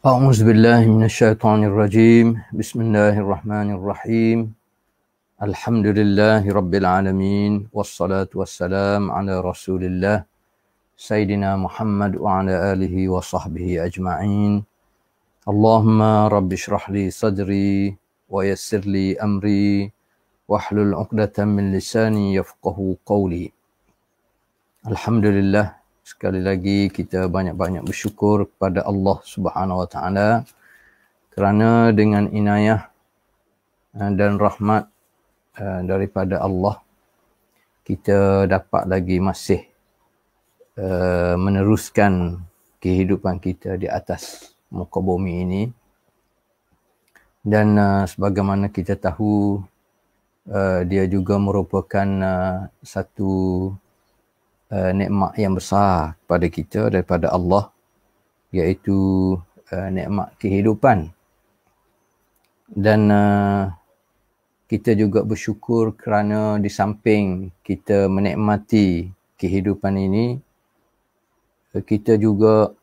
أعوذ بالله من الشيطان الرجيم بسم الله الرحمن الرحيم الحمد لله رب العالمين والصلاة والسلام على رسول الله سيدنا محمد وعلى آله وصحبه أجمعين اللهم رب اشرح لي صدري ويسر لي أمري واحلل عقدة من لساني يفقه قولي. Alhamdulillah, sekali lagi kita banyak-banyak bersyukur kepada Allah Subhanahu Wa Taala kerana dengan inayah dan rahmat daripada Allah kita dapat lagi masih meneruskan kehidupan kita di atas muka bumi ini. Dan sebagaimana kita tahu, dia juga merupakan satu nikmat yang besar kepada kita daripada Allah, iaitu nikmat kehidupan. Dan kita juga bersyukur kerana di samping kita menikmati kehidupan ini, kita juga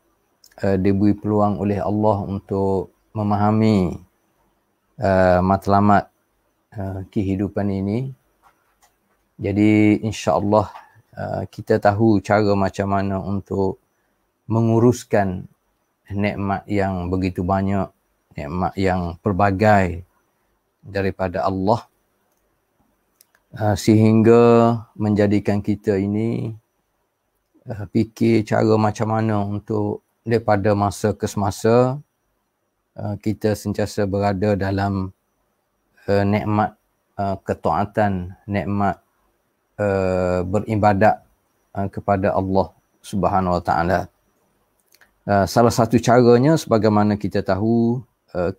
diberi peluang oleh Allah untuk memahami matlamat kehidupan ini. Jadi insya-Allah kita tahu cara macam mana untuk menguruskan nikmat yang begitu banyak, nikmat yang pelbagai daripada Allah, sehingga menjadikan kita ini fikir cara macam mana untuk daripada masa ke semasa kita sentiasa berada dalam nikmat ketaatan, nikmat beribadat kepada Allah Subhanahu Wa Taala. Salah satu caranya, sebagaimana kita tahu,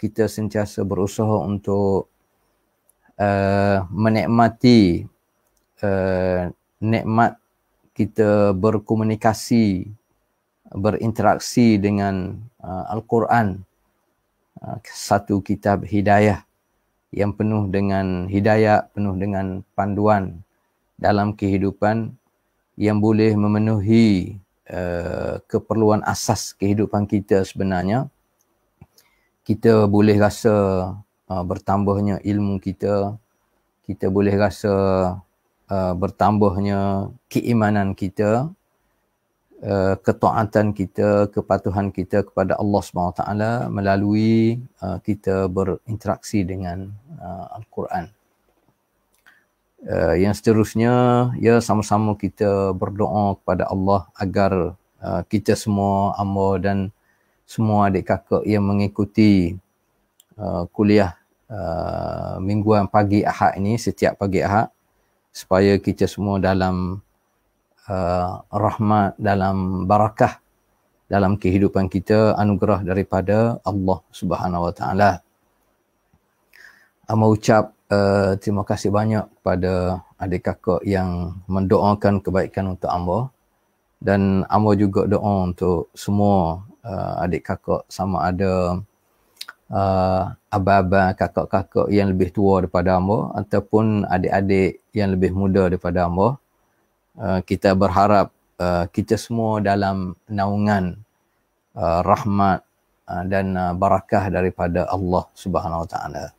kita sentiasa berusaha untuk menikmati nikmat kita berkomunikasi, berinteraksi dengan Al-Quran, satu kitab hidayah yang penuh dengan hidayah, penuh dengan panduan dalam kehidupan yang boleh memenuhi keperluan asas kehidupan kita sebenarnya. Kita boleh rasa bertambahnya ilmu kita, kita boleh rasa bertambahnya keimanan kita, ketaatan kita, kepatuhan kita kepada Allah SWT melalui kita berinteraksi dengan Al-Quran. Yang seterusnya, ya, sama-sama kita berdoa kepada Allah agar kita semua, hamba dan semua adik kakak yang mengikuti kuliah mingguan pagi Ahad ini, setiap pagi Ahad, supaya kita semua dalam rahmat, dalam barakah dalam kehidupan kita, anugerah daripada Allah Subhanahu Wa Taala. Amba ucap terima kasih banyak kepada adik kakak yang mendoakan kebaikan untuk amba, dan amba juga doa untuk semua adik kakak, sama ada abang-abang, kakak-kakak yang lebih tua daripada amba ataupun adik-adik yang lebih muda daripada amba. Kita berharap kita semua dalam naungan rahmat dan barakah daripada Allah Subhanahu Wa Taala.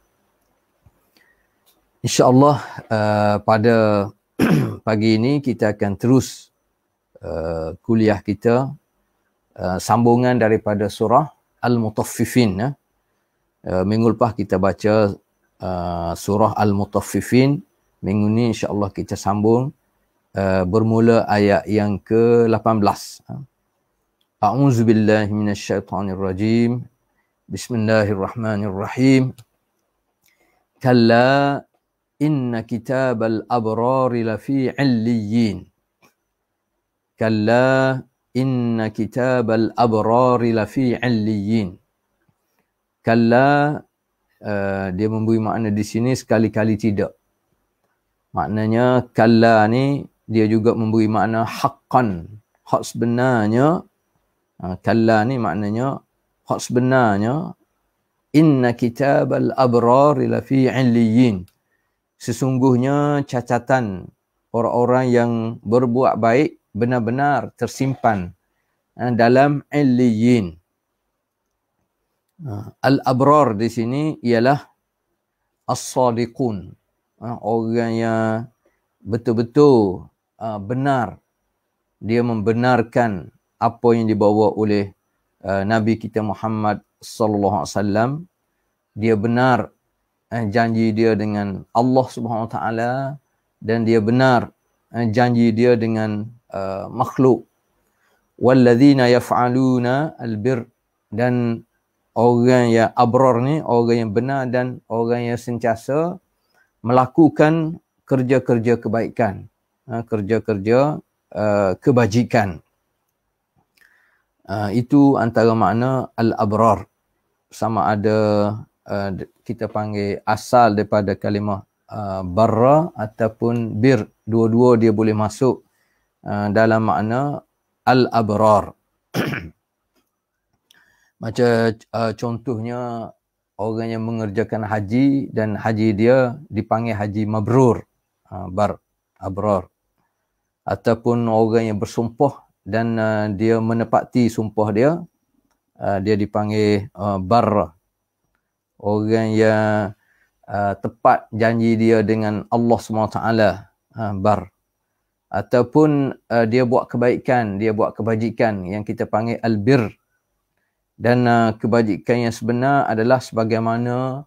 InsyaAllah pada pagi ini kita akan terus kuliah kita, sambungan daripada surah Al-Mutaffifin. Minggu lepas kita baca surah Al-Mutaffifin. Minggu ni insyaAllah kita sambung bermula ayat yang ke-18. A'udzubillahi minasyaitonirrajim. Bismillahirrahmanirrahim. Kalla inna kitabal abrari lafi 'illiyin. Kalla inna kitabal abrari lafi 'illiyin. Kalla, dia memberi makna di sini sekali-kali tidak. Maknanya kalla ni dia juga memberi makna haqqan, hak sebenarnya. Kalla ni maknanya hak sebenarnya, inna kitabal abrari lafi 'illiyin. Sesungguhnya catatan orang-orang yang berbuat baik benar-benar tersimpan dalam 'illiyin. Al-abrar di sini ialah as-sadiqun, orang yang betul-betul benar, dia membenarkan apa yang dibawa oleh Nabi kita Muhammad sallallahu alaihi wasallam. Dia benar janji dia dengan Allah Subhanahu wa taala, dan dia benar janji dia dengan makhluk. Walladzina yaf'aluna albir, dan orang yang abrar ni orang yang benar dan orang yang sentiasa melakukan kerja-kerja kebaikan, kerja-kerja kebajikan. Itu antara makna al-abrar. Sama ada kita panggil asal daripada kalimah barra ataupun bir, dua-dua dia boleh masuk dalam makna al-abrar. Macam contohnya orang yang mengerjakan haji dan haji dia dipanggil haji mabrur, abrar. Ataupun orang yang bersumpah dan dia menepati sumpah dia, dia dipanggil barra. Orang yang tepat janji dia dengan Allah SWT, bar. Ataupun dia buat kebaikan, dia buat kebajikan yang kita panggil albir. Dan kebajikan yang sebenar adalah sebagaimana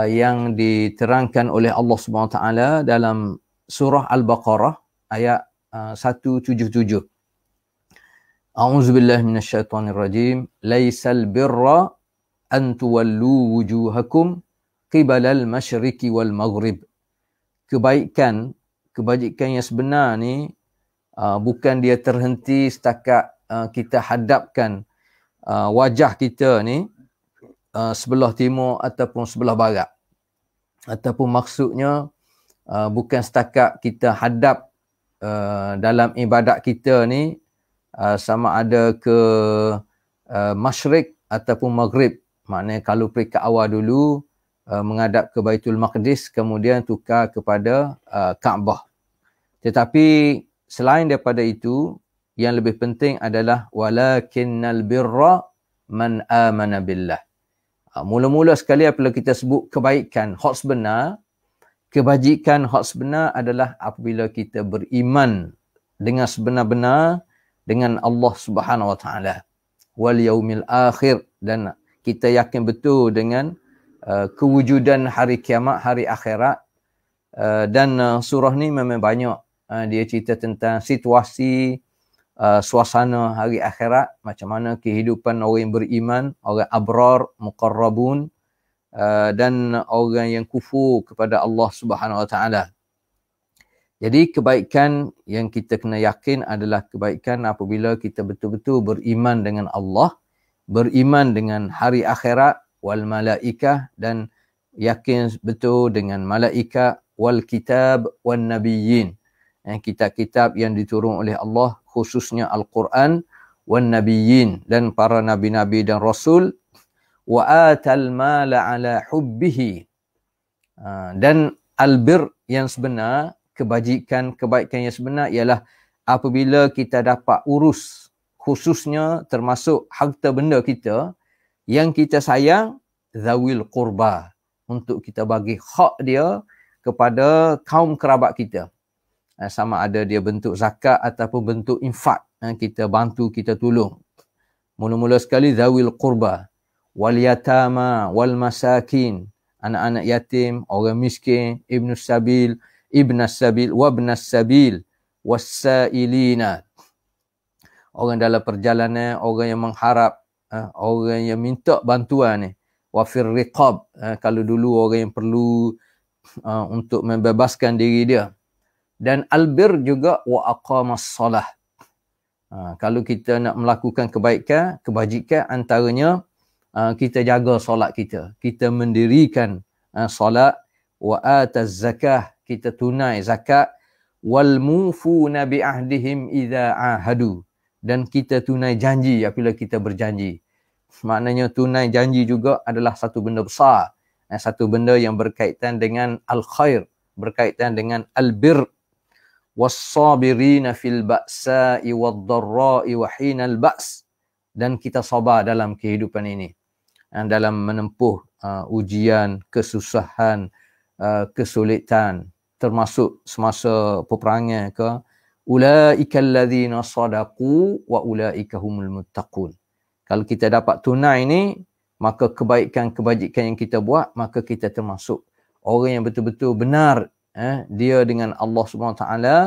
yang diterangkan oleh Allah SWT dalam surah Al-Baqarah ayat 177. A'udzubillahi minasyaitonirrajim. Laisal birra an tuwallu wujuhakum qibalal masyriqi wal maghrib. Kebajikan yang sebenar ni bukan dia terhenti setakat kita hadapkan wajah kita ni sebelah timur ataupun sebelah barat. Ataupun maksudnya bukan setakat kita hadap dalam ibadat kita ni sama ada ke masyriq ataupun maghrib. Maknanya kalau peringkat awal dulu menghadap ke Baitul Maqdis, kemudian tukar kepada Kaabah. Tetapi selain daripada itu, yang lebih penting adalah walakinnal birra man amana billah. Mula-mula sekali apabila kita sebut kebaikan hak sebenar, kebajikan hak sebenar adalah apabila kita beriman dengan sebenar-benar dengan Allah Subhanahu wa taala wal yaumil akhir, dan kita yakin betul dengan kewujudan hari kiamat, hari akhirat. Dan surah ni memang banyak dia cerita tentang situasi suasana hari akhirat, macam mana kehidupan orang yang beriman, orang abrar, muqarrabun, dan orang yang kufur kepada Allah Subhanahu wa taala. Jadi kebaikan yang kita kena yakin adalah kebaikan apabila kita betul-betul beriman dengan Allah, beriman dengan hari akhirat, wal malaikah, dan yakin betul dengan malaikat, wal kitab wan nabiyyin, kitab-kitab yang diturun oleh Allah, khususnya Al-Quran, wan nabiyyin, dan para nabi-nabi dan rasul, wa atal mala ala hubbihi, dan albir yang sebenar, kebaikan yang sebenar ialah apabila kita dapat urus, khususnya termasuk harta benda kita yang kita sayang, zawil qurba, untuk kita bagi hak dia kepada kaum kerabat kita. Sama ada dia bentuk zakat ataupun bentuk infak, kita bantu, kita tolong. Mula-mula sekali zawil qurba, wal yatama wal masakin, anak-anak yatim, orang miskin, ibnus sabil, wabnas sabil, wassailina, orang dalam perjalanan, orang yang mengharap, orang yang minta bantuan ni, wafir riqab, kalau dulu orang yang perlu untuk membebaskan diri dia. Dan albir juga wa aqamas salah. Kalau kita nak melakukan kebaikan, kebajikan, antaranya kita jaga solat kita, kita mendirikan solat, wa ataz zakah, kita tunai zakat, wal mufuna bi ahdihim idza ahadu, dan kita tunai janji apabila kita berjanji. Maknanya tunai janji juga adalah satu benda besar, satu benda yang berkaitan dengan al-khair, berkaitan dengan al-bir. Was-sabirina fil ba'sa'i wad-dharra'i wa hinal ba's, dan kita sabar dalam kehidupan ini. dalam menempuh ujian, kesusahan, kesulitan, termasuk semasa peperangan ke, ulaika allazina sadaqu wa ulaika humul muttaqun. Kalau kita dapat tunai ni, maka kebaikan-kebajikan yang kita buat, maka kita termasuk orang yang betul-betul benar dia dengan Allah Subhanahu Wa Taala,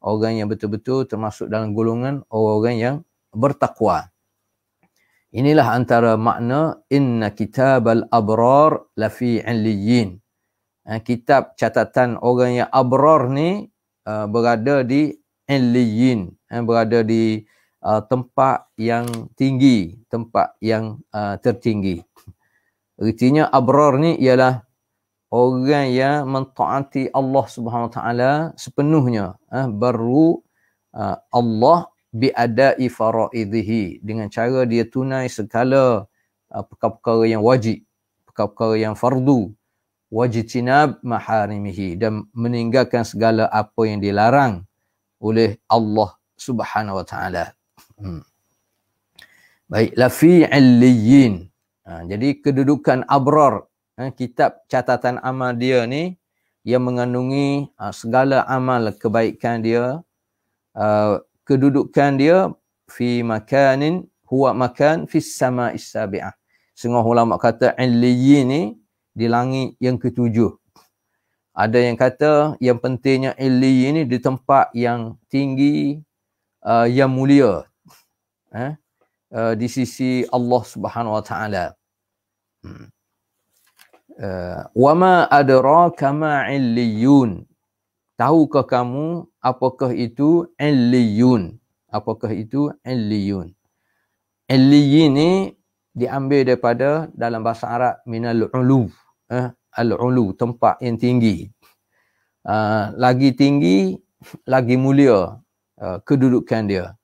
orang yang betul-betul termasuk dalam golongan orang yang bertakwa. Inilah antara makna inna kitabal abrar lafi 'illiyyin. Kitab catatan orang yang abrar ni berada di 'illiyyin, berada di tempat yang tinggi, tempat yang tertinggi. Artinya abrar ni ialah orang yang mentaati Allah Subhanahu Wa Taala sepenuhnya, baru Allah biadai faraidhihi, dengan cara dia tunai segala perkara-perkara yang wajib, perkara-perkara yang fardu, wajtinab maharimihi, dan meninggalkan segala apa yang dilarang oleh Allah Subhanahu Wa Taala. Baik, lafi 'illiyyin. Jadi kedudukan abrar, kitab catatan amal dia ni yang mengandungi segala amal kebaikan dia, kedudukan dia fi makanin huwa makan fis sama'is sabi'ah. Setengah ulama kata 'illiyyin ni di langit yang ketujuh. Ada yang kata yang pentingnya 'illiyyin ni di tempat yang tinggi, yang mulia, di sisi Allah Subhanahu Wa Taala. Wa ma adraka ma 'illiyun. Tahukah kamu apakah itu 'illiyun? Apakah itu 'illiyun? 'Illiyyin ni diambil daripada dalam bahasa Arab minal ulu, al-ulu, tempat yang tinggi. Lagi tinggi, lagi mulia kedudukan dia.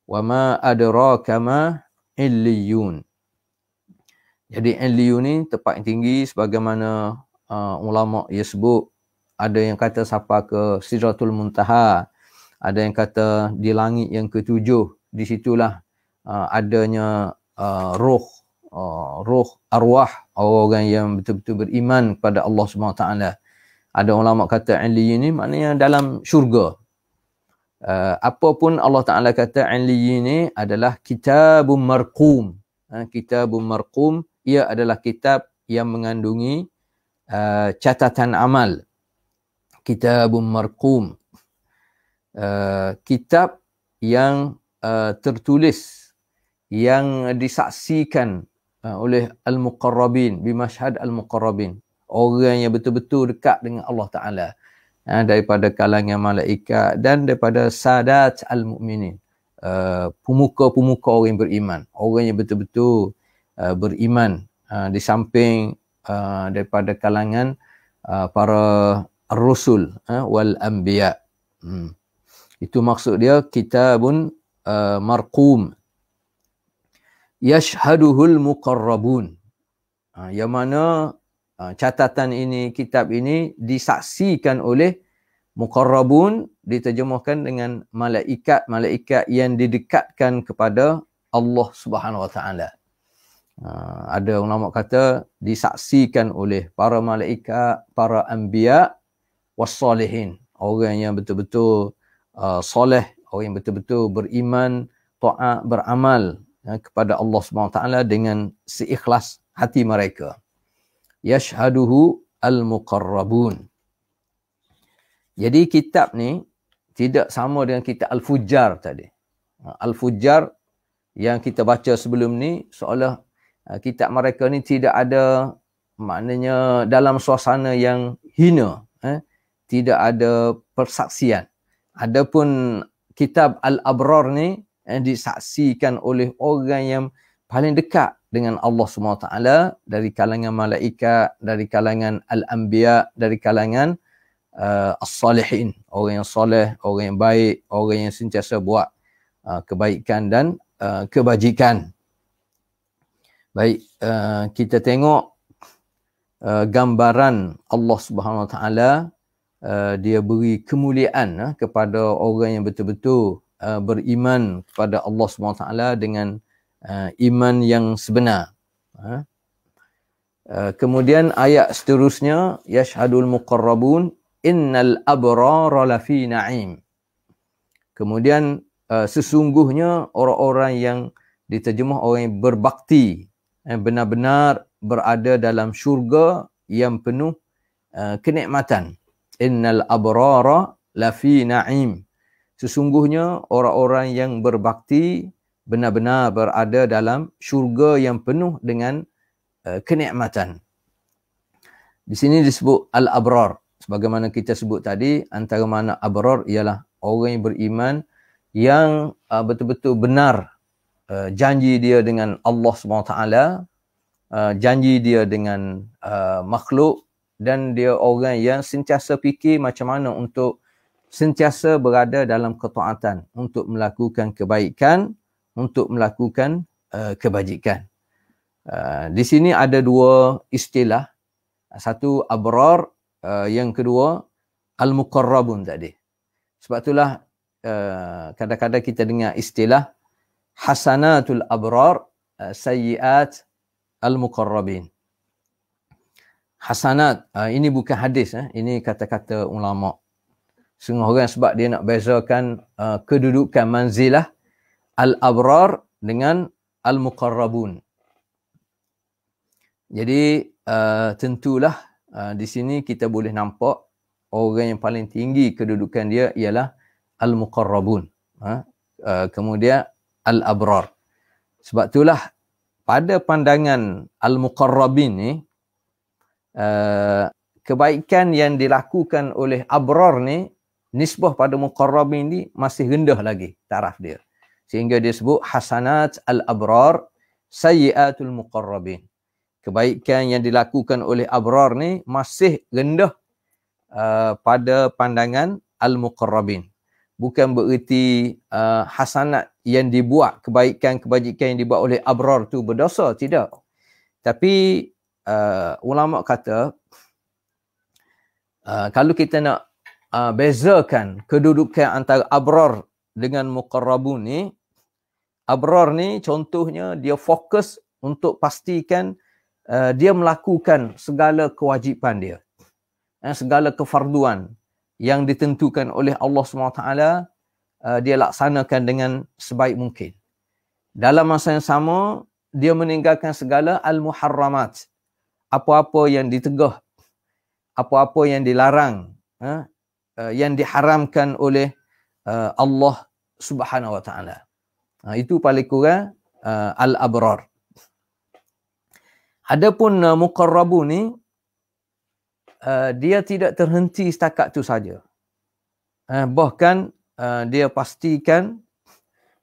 Wa ma adraka ma 'illiyun. Jadi 'illiyun ni tempat yang tinggi, sebagaimana ulama ia sebut. Ada yang kata sampai ke Sidratul Muntaha, ada yang kata di langit yang ketujuh. Di situlah adanya roh arwah orang yang betul-betul beriman kepada Allah Subhanahu Wa Taala. Ada ulama kata 'illiyyin ni maknanya dalam syurga. Apapun Allah Taala kata 'illiyyin ni adalah kitabun marqum. Kitabun marqum, ia adalah kitab yang mengandungi catatan amal. Kitabun marqum, kitab yang tertulis, yang disaksikan oleh al-muqarrabin, bimashhad al-muqarrabin, orang yang betul-betul dekat dengan Allah Ta'ala, daripada kalangan malaikat dan daripada sadat al-mu'minin, pemuka-pemuka orang yang beriman, orang yang betul-betul beriman, di samping daripada kalangan para ar-rusul wal anbiya. Itu maksud dia kitabun marqum yashhaduhul muqarrabun, yang mana catatan ini, kitab ini disaksikan oleh muqarrabun, diterjemahkan dengan malaikat-malaikat yang didekatkan kepada Allah Subhanahu Wa Taala. Ada ulama kata disaksikan oleh para malaikat, para anbiya wassalihin, orang yang betul-betul soleh, orang yang betul-betul beriman, taat, beramal kepada Allah Subhanahu Wa Taala dengan seikhlas hati mereka. Yashhaduhu al-muqarrabun. Jadi kitab ni tidak sama dengan kitab Al-Fujjar tadi. Al-Fujjar yang kita baca sebelum ni, seolah kitab mereka ni tidak ada, maknanya dalam suasana yang hina, tidak ada persaksian. Adapun kitab Al-Abrar ni disaksikan oleh orang yang paling dekat dengan Allah SWT, dari kalangan malaikat, dari kalangan al-anbiya, dari kalangan as-salihin, orang yang soleh, orang yang baik, orang yang sentiasa buat kebaikan dan kebajikan. Baik, kita tengok gambaran Allah Subhanahu Wa Taala, dia beri kemuliaan kepada orang yang betul-betul beriman kepada Allah Subhanahu Wa Taala dengan iman yang sebenar. Kemudian ayat seterusnya, yashhadul muqarrabun innal abrara lafi na'im. Kemudian sesungguhnya orang-orang yang diterjemah orang yang berbakti, benar-benar berada dalam syurga yang penuh kenikmatan. Innal abrara lafi na'im. Sesungguhnya orang-orang yang berbakti benar-benar berada dalam syurga yang penuh dengan kenikmatan. Di sini disebut al-abrar. Sebagaimana kita sebut tadi, antara makna abrar ialah orang yang beriman yang betul-betul benar janji dia dengan Allah SWT, janji dia dengan makhluk, dan dia orang yang sentiasa fikir macam mana untuk sentiasa berada dalam ketaatan, untuk melakukan kebaikan, untuk melakukan kebajikan. Di sini ada dua istilah. Satu abrar, yang kedua al-muqarrabun tadi. Sebab itulah kadang-kadang kita dengar istilah hasanatul abrar, sayyiat al-muqarrabin. Hasanat, ini bukan hadis, ini kata-kata ulama. Setengah orang sebab dia nak bezakan kedudukan manzilah al-abrar dengan al-muqarrabun. Jadi tentulah di sini kita boleh nampak orang yang paling tinggi kedudukan dia ialah al-muqarrabun. Kemudian al-abrar. Sebab itulah pada pandangan al-muqarrabin ni, kebaikan yang dilakukan oleh abrar ni, nisbah pada muqarrabin ni masih rendah lagi taraf dia. Sehingga dia sebut hasanat al-abrar, sayyiatul muqarrabin. Kebaikan yang dilakukan oleh abrar ni masih rendah pada pandangan al-muqarrabin. Bukan bererti hasanat yang dibuat, kebaikan-kebajikan yang dibuat oleh abrar tu berdosa, tidak. Tapi ulama kata kalau kita nak bezakan kedudukan antara abrar dengan muqarrabun ni, abrar ni contohnya dia fokus untuk pastikan dia melakukan segala kewajipan dia, segala kefarduan yang ditentukan oleh Allah SWT, dia laksanakan dengan sebaik mungkin. Dalam masa yang sama, dia meninggalkan segala al-muharramat, apa-apa yang ditegah, apa-apa yang dilarang, yang diharamkan oleh Allah Subhanahu Wa Taala. Itu paling kurang al-abrar. Adapun muqarrabun ni, dia tidak terhenti setakat tu saja. Bahkan dia pastikan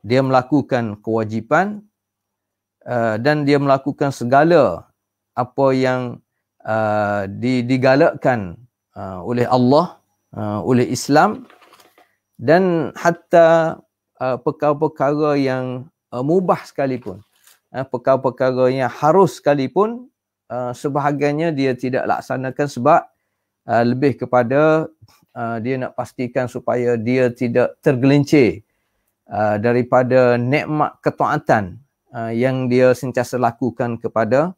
dia melakukan kewajipan dan dia melakukan segala apa yang digalakkan oleh Allah, oleh Islam, dan hatta perkara-perkara yang mubah sekalipun, perkara-perkara yang harus sekalipun, sebahagiannya dia tidak laksanakan sebab lebih kepada dia nak pastikan supaya dia tidak tergelincir daripada nikmat ketaatan yang dia sentiasa lakukan kepada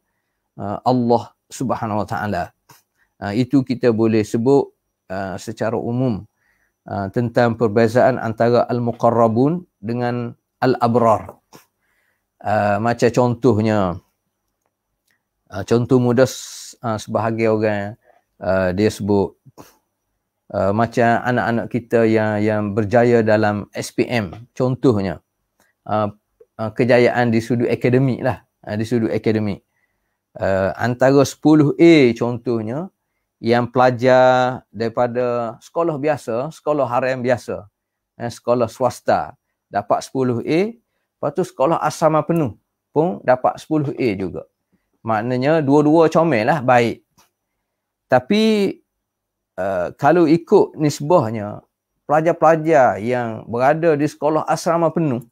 Allah Subhanahu Wa Taala. Itu kita boleh sebut secara umum tentang perbezaan antara al-muqarrabun dengan al-abrar. Macam contohnya, contoh mudah, sebahagian orang dia sebut macam anak-anak kita yang berjaya dalam SPM, contohnya kejayaan di sudut akademik lah, di sudut akademik, antara 10A contohnya yang pelajar daripada sekolah biasa, sekolah harian biasa, sekolah swasta dapat 10A, lepas tu sekolah asrama penuh pun dapat 10A juga. Maknanya dua-dua comel lah, baik. Tapi kalau ikut nisbahnya, pelajar-pelajar yang berada di sekolah asrama penuh,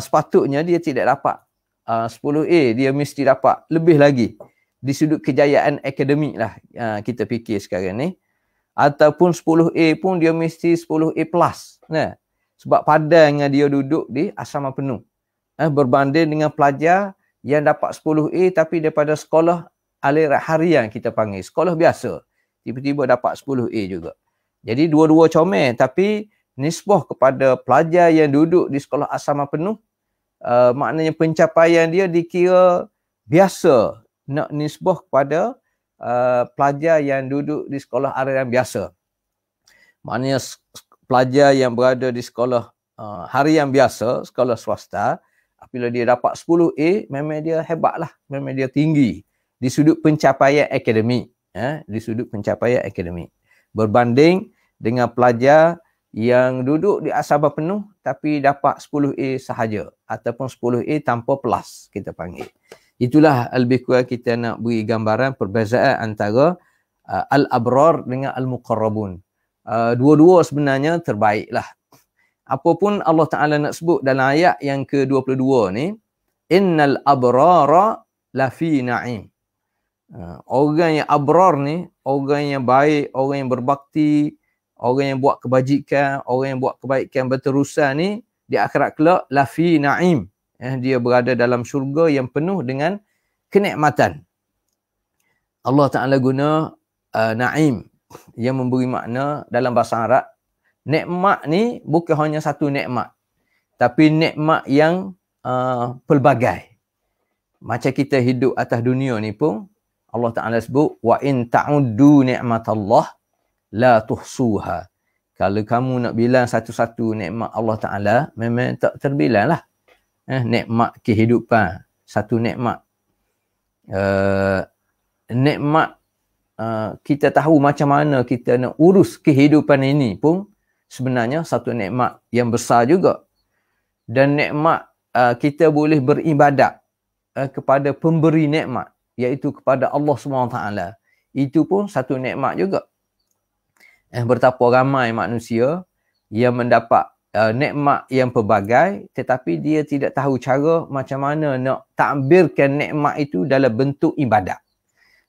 sepatutnya dia tidak dapat 10A, dia mesti dapat lebih lagi di sudut kejayaan akademik lah, kita fikir sekarang ni. Ataupun 10A pun dia mesti 10A plus, sebab padan dengan dia duduk di asrama penuh, berbanding dengan pelajar yang dapat 10A tapi daripada sekolah aliran harian kita panggil, sekolah biasa, tiba-tiba dapat 10A juga. Jadi dua-dua comel, tapi nisbah kepada pelajar yang duduk di sekolah asrama penuh, maknanya pencapaian dia dikira biasa, nak nisbah kepada pelajar yang duduk di sekolah harian biasa. Maknanya pelajar yang berada di sekolah harian biasa, sekolah swasta, apabila dia dapat 10A, memang dia hebat lah, memang dia tinggi di sudut pencapaian akademik, di sudut pencapaian akademik. Berbanding dengan pelajar yang duduk di asrama penuh tapi dapat 10A sahaja ataupun 10A tanpa plus kita panggil. Itulah lebih kurang kita nak beri gambaran perbezaan antara al-abrar dengan al-muqarrabun. Dua-dua sebenarnya terbaiklah. Apapun Allah Ta'ala nak sebut dalam ayat yang ke-22 ni, innal abrara lafi na'im. Orang yang abrar ni, orang yang baik, orang yang berbakti, orang yang buat kebajikan, orang yang buat kebaikan berterusan ni, di akhirat kelak lafi na'im. Dia berada dalam syurga yang penuh dengan kenikmatan. Allah Ta'ala guna na'im yang memberi makna dalam bahasa Arab. Nikmat ni bukan hanya satu nikmat, tapi nikmat yang pelbagai. Macam kita hidup atas dunia ni pun, Allah Ta'ala sebut, wa in ta'uddu ni'matallah la tuhsuha. Kalau kamu nak bilang satu-satu nikmat Allah Ta'ala, memang tak terbilang lah. Nikmat kehidupan, satu nikmat. Nikmat kita tahu macam mana kita nak urus kehidupan ini pun sebenarnya satu nikmat yang besar juga. Dan nikmat kita boleh beribadat kepada pemberi nikmat, iaitu kepada Allah SWT. Itu pun satu nikmat juga. Betapa ramai manusia yang mendapat nikmat yang pelbagai, tetapi dia tidak tahu cara macam mana nak takbirkan nikmat itu dalam bentuk ibadat.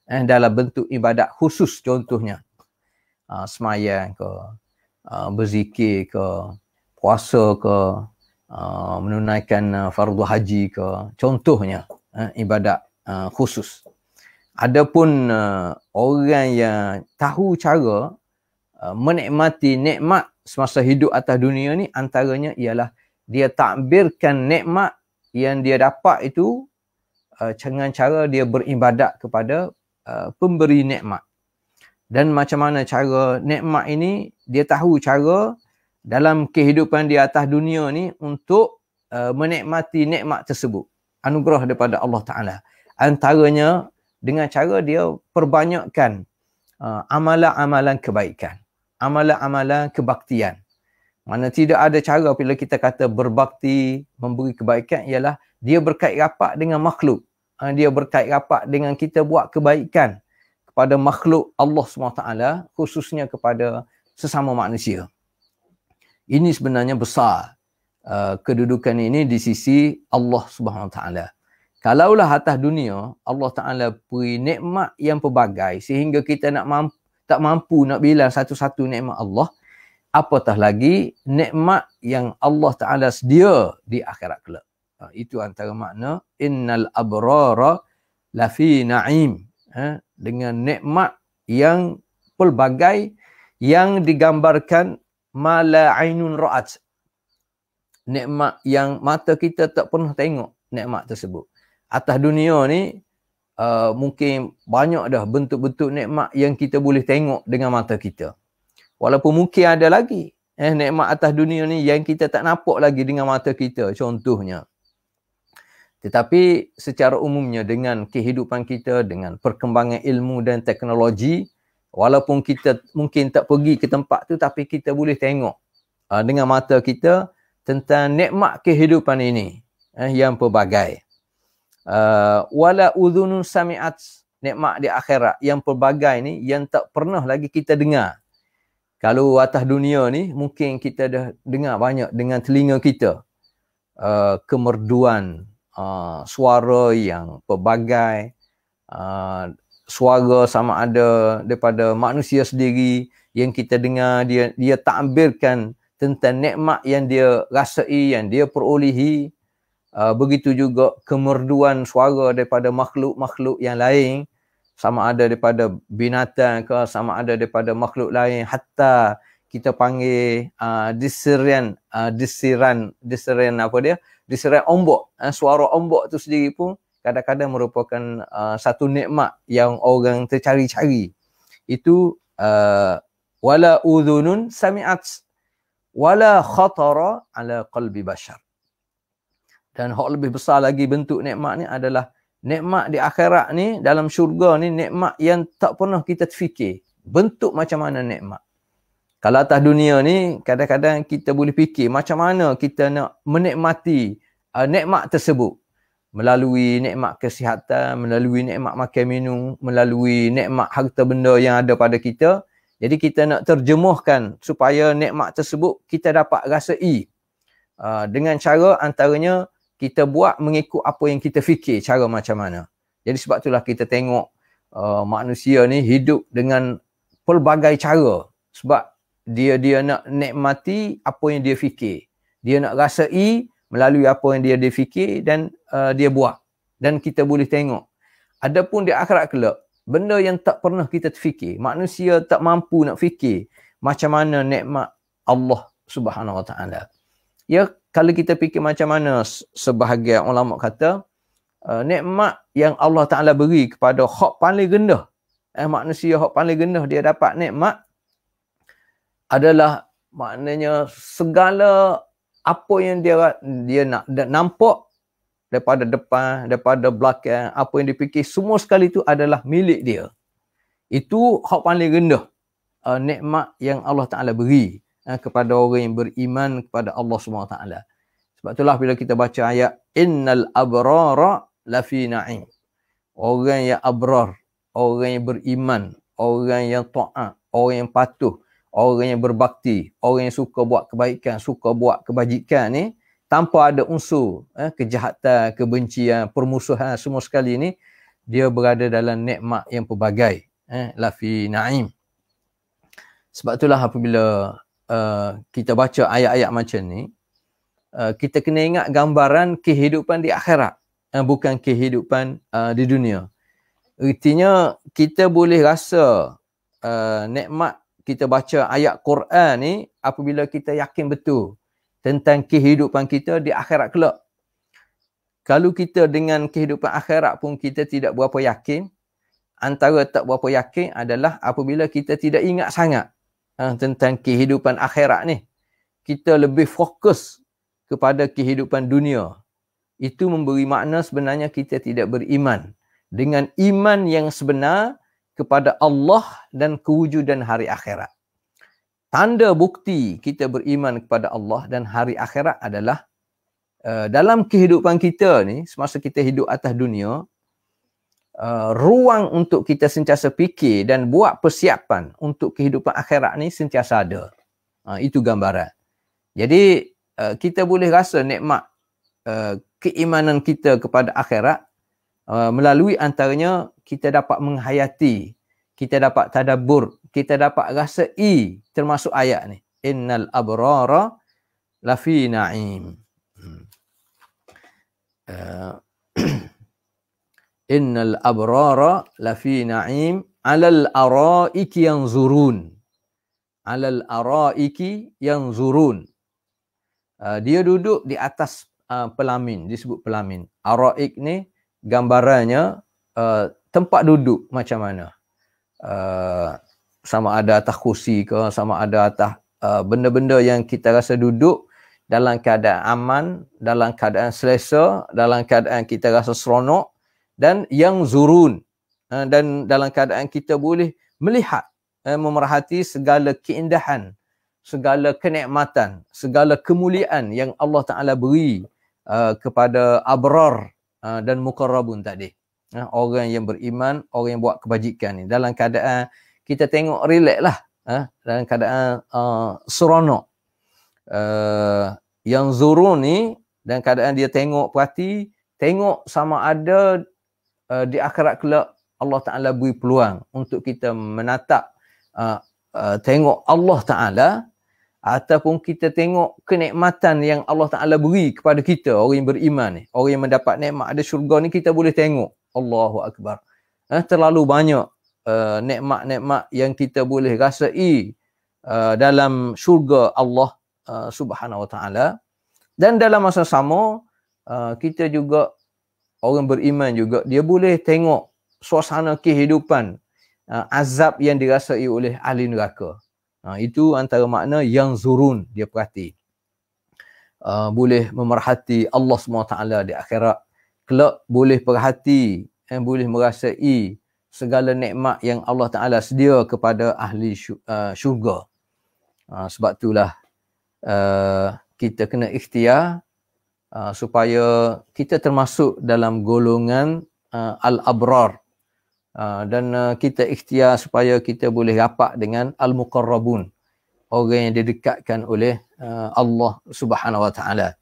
Dalam bentuk ibadat khusus, contohnya semayang ke, berzikir ke, puasa ke, menunaikan fardu haji ke, contohnya ibadat khusus. Adapun orang yang tahu cara menikmati nikmat semasa hidup atas dunia ni, antaranya ialah dia takbirkan nikmat yang dia dapat itu dengan cara dia beribadat kepada pemberi nikmat. Dan macam mana cara nikmat ini, dia tahu cara dalam kehidupan di atas dunia ni untuk menikmati nikmat tersebut, anugerah daripada Allah Ta'ala. Antaranya dengan cara dia perbanyakkan amalan-amalan kebaikan, amalan-amalan kebaktian. Mana tidak ada cara bila kita kata berbakti, memberi kebaikan, ialah dia berkait rapat dengan makhluk. Dia berkait rapat dengan kita buat kebaikan kepada makhluk Allah SWT, khususnya kepada sesama manusia. Ini sebenarnya besar kedudukan ini di sisi Allah SWT. Kalaulah atas dunia Allah Ta'ala beri nikmat yang pelbagai sehingga kita tak mampu nak bilang satu-satu nikmat Allah, apatah lagi nikmat yang Allah Ta'ala sedia di akhirat kelak. Itu antara makna innal abrara lafi na'im, dengan nikmat yang pelbagai yang digambarkan mala ainun ra'at, nikmat yang mata kita tak pernah tengok nikmat tersebut. Atas dunia ni mungkin banyak dah bentuk-bentuk nikmat yang kita boleh tengok dengan mata kita. Walaupun mungkin ada lagi nikmat atas dunia ni yang kita tak nampak lagi dengan mata kita, contohnya. Tetapi secara umumnya dengan kehidupan kita, dengan perkembangan ilmu dan teknologi, walaupun kita mungkin tak pergi ke tempat tu, tapi kita boleh tengok dengan mata kita tentang nikmat kehidupan ini yang pelbagai. Wala udhunun sami'at, nikmat di akhirat yang pelbagai ni yang tak pernah lagi kita dengar. Kalau atas dunia ni mungkin kita dah dengar banyak dengan telinga kita, kemerduan, suara yang pelbagai, suara sama ada daripada manusia sendiri yang kita dengar, dia takbirkan tentang nikmat yang dia rasai, yang dia perolehi. Begitu juga kemerduan suara daripada makhluk-makhluk yang lain, sama ada daripada binatang ke, sama ada daripada makhluk lain, hatta kita panggil desiran apa dia? Desiran ombak. Suara ombak tu sendiri pun kadang-kadang merupakan satu nikmat yang orang tercari-cari. Itu wala udhunun sami'at wala khatara ala qalbi bashar. Dan hak lebih besar lagi bentuk nikmat ni adalah nikmat di akhirat ni, dalam syurga ni, nikmat yang tak pernah kita terfikir. Bentuk macam mana nikmat. Kalau atas dunia ni, kadang-kadang kita boleh fikir macam mana kita nak menikmati nikmat tersebut. Melalui nikmat kesihatan, melalui nikmat makan minum, melalui nikmat harta benda yang ada pada kita. Jadi kita nak terjemuhkan supaya nikmat tersebut kita dapat rasai. Dengan cara antaranya, kita buat mengikut apa yang kita fikir, cara macam mana. Jadi sebab itulah kita tengok manusia ni hidup dengan pelbagai cara. Sebab dia nak nikmati apa yang dia fikir. Dia nak rasai melalui apa yang dia fikir dan dia buat. Dan kita boleh tengok. Adapun di akhirat kelak, benda yang tak pernah kita terfikir. Manusia tak mampu nak fikir macam mana nikmat Allah Subhanahu Wa Taala. Ya, kalau kita fikir macam mana sebahagian ulama kata, nikmat yang Allah Ta'ala beri kepada hak paling rendah. Manusia hak paling rendah dia dapat nikmat adalah maknanya segala apa yang dia nak nampak daripada depan, daripada belakang, apa yang dipikir, semua sekali itu adalah milik dia. Itu hak paling rendah nikmat yang Allah Ta'ala beri kepada orang yang beriman kepada Allah SWT. Sebab itulah bila kita baca ayat innal abrara lafi na'im. Orang yang abrar, orang yang beriman, orang yang taat, orang yang patuh, orang yang berbakti, orang yang suka buat kebaikan, suka buat kebajikan ni, tanpa ada unsur kejahatan, kebencian, permusuhan, semua sekali ni, dia berada dalam nikmat yang pelbagai. Lafi na'im. Sebab itulah apabila kita baca ayat-ayat macam ni, kita kena ingat gambaran kehidupan di akhirat, bukan kehidupan di dunia. Artinya kita boleh rasa nikmat kita baca ayat Quran ni apabila kita yakin betul tentang kehidupan kita di akhirat kelak. Kalau kita dengan kehidupan akhirat pun kita tidak berapa yakin, antara tak berapa yakin adalah apabila kita tidak ingat sangat tentang kehidupan akhirat ni. Kita lebih fokus kepada kehidupan dunia. Itu memberi makna sebenarnya kita tidak beriman dengan iman yang sebenar kepada Allah dan kewujudan hari akhirat. Tanda bukti kita beriman kepada Allah dan hari akhirat adalah dalam kehidupan kita ni, semasa kita hidup atas dunia, ruang untuk kita sentiasa fikir dan buat persiapan untuk kehidupan akhirat ni sentiasa ada. Itu gambaran. Jadi kita boleh rasa nikmat keimanan kita kepada akhirat melalui antaranya kita dapat menghayati, kita dapat tadabbur, kita dapat rasai termasuk ayat ni. Innal abrara lafi na'im. Innal abrara lafi na'im alal araiki yanzurun. Alal araiki yanzurun. Dia duduk di atas pelamin, disebut pelamin. Araik ni gambarannya tempat duduk macam mana. Sama ada atas kursi ke, sama ada atas benda-benda yang kita rasa duduk dalam keadaan aman, dalam keadaan selesa, dalam keadaan kita rasa seronok, dan yang zurun, dan dalam keadaan kita boleh melihat, memerhati segala keindahan, segala kenikmatan, segala kemuliaan yang Allah Ta'ala beri kepada abrar dan muqarrabun tadi. Orang yang beriman, orang yang buat kebajikan ni. Dalam keadaan kita tengok relax lah. Dalam keadaan seronok. Yang zurun ni, dalam keadaan dia tengok perhati, tengok sama ada di akhirat kelak Allah Ta'ala beri peluang untuk kita menatap, tengok Allah Ta'ala ataupun kita tengok kenikmatan yang Allah Ta'ala beri kepada kita, orang yang beriman ni, orang yang mendapat nikmat ada syurga ni, kita boleh tengok. Allahu Akbar. Terlalu banyak nikmat-nikmat yang kita boleh rasai dalam syurga Allah Subhanahu Wa Ta'ala. Dan dalam masa sama, kita juga, orang beriman juga, dia boleh tengok suasana kehidupan azab yang dirasai oleh ahli neraka. Itu antara makna yang zurun, dia perhati. Boleh memerhati Allah SWT di akhirat. Kelak boleh perhati, boleh merasai segala nikmat yang Allah Ta'ala sedia kepada ahli syurga. Sebab itulah kita kena ikhtiar supaya kita termasuk dalam golongan al-abrar. Dan kita ikhtiar supaya kita boleh rapat dengan al-muqarrabun, orang yang didekatkan oleh Allah Subhanahu Wa Ta'ala.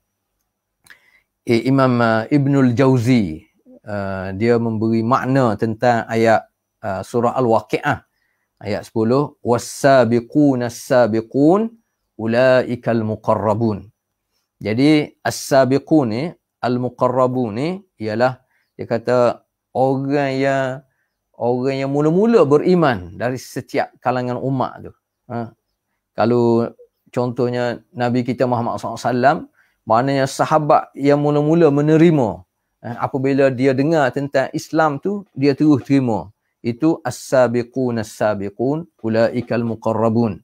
Imam Ibnul Jauzi dia memberi makna tentang ayat surah Al-Waqi'ah ayat 10, was-sabiquna as-sabiqun ulaikal muqarrabun. Jadi as-sabiqun ni, al-muqarrabun ni ialah, dia kata orang yang mula-mula beriman dari setiap kalangan umat tu. Kalau contohnya Nabi kita Muhammad SAW, maknanya sahabat yang mula-mula menerima, apabila dia dengar tentang Islam tu, dia terus terima. Itu as-sabiqun as-sabiqun ulaikal muqarrabun.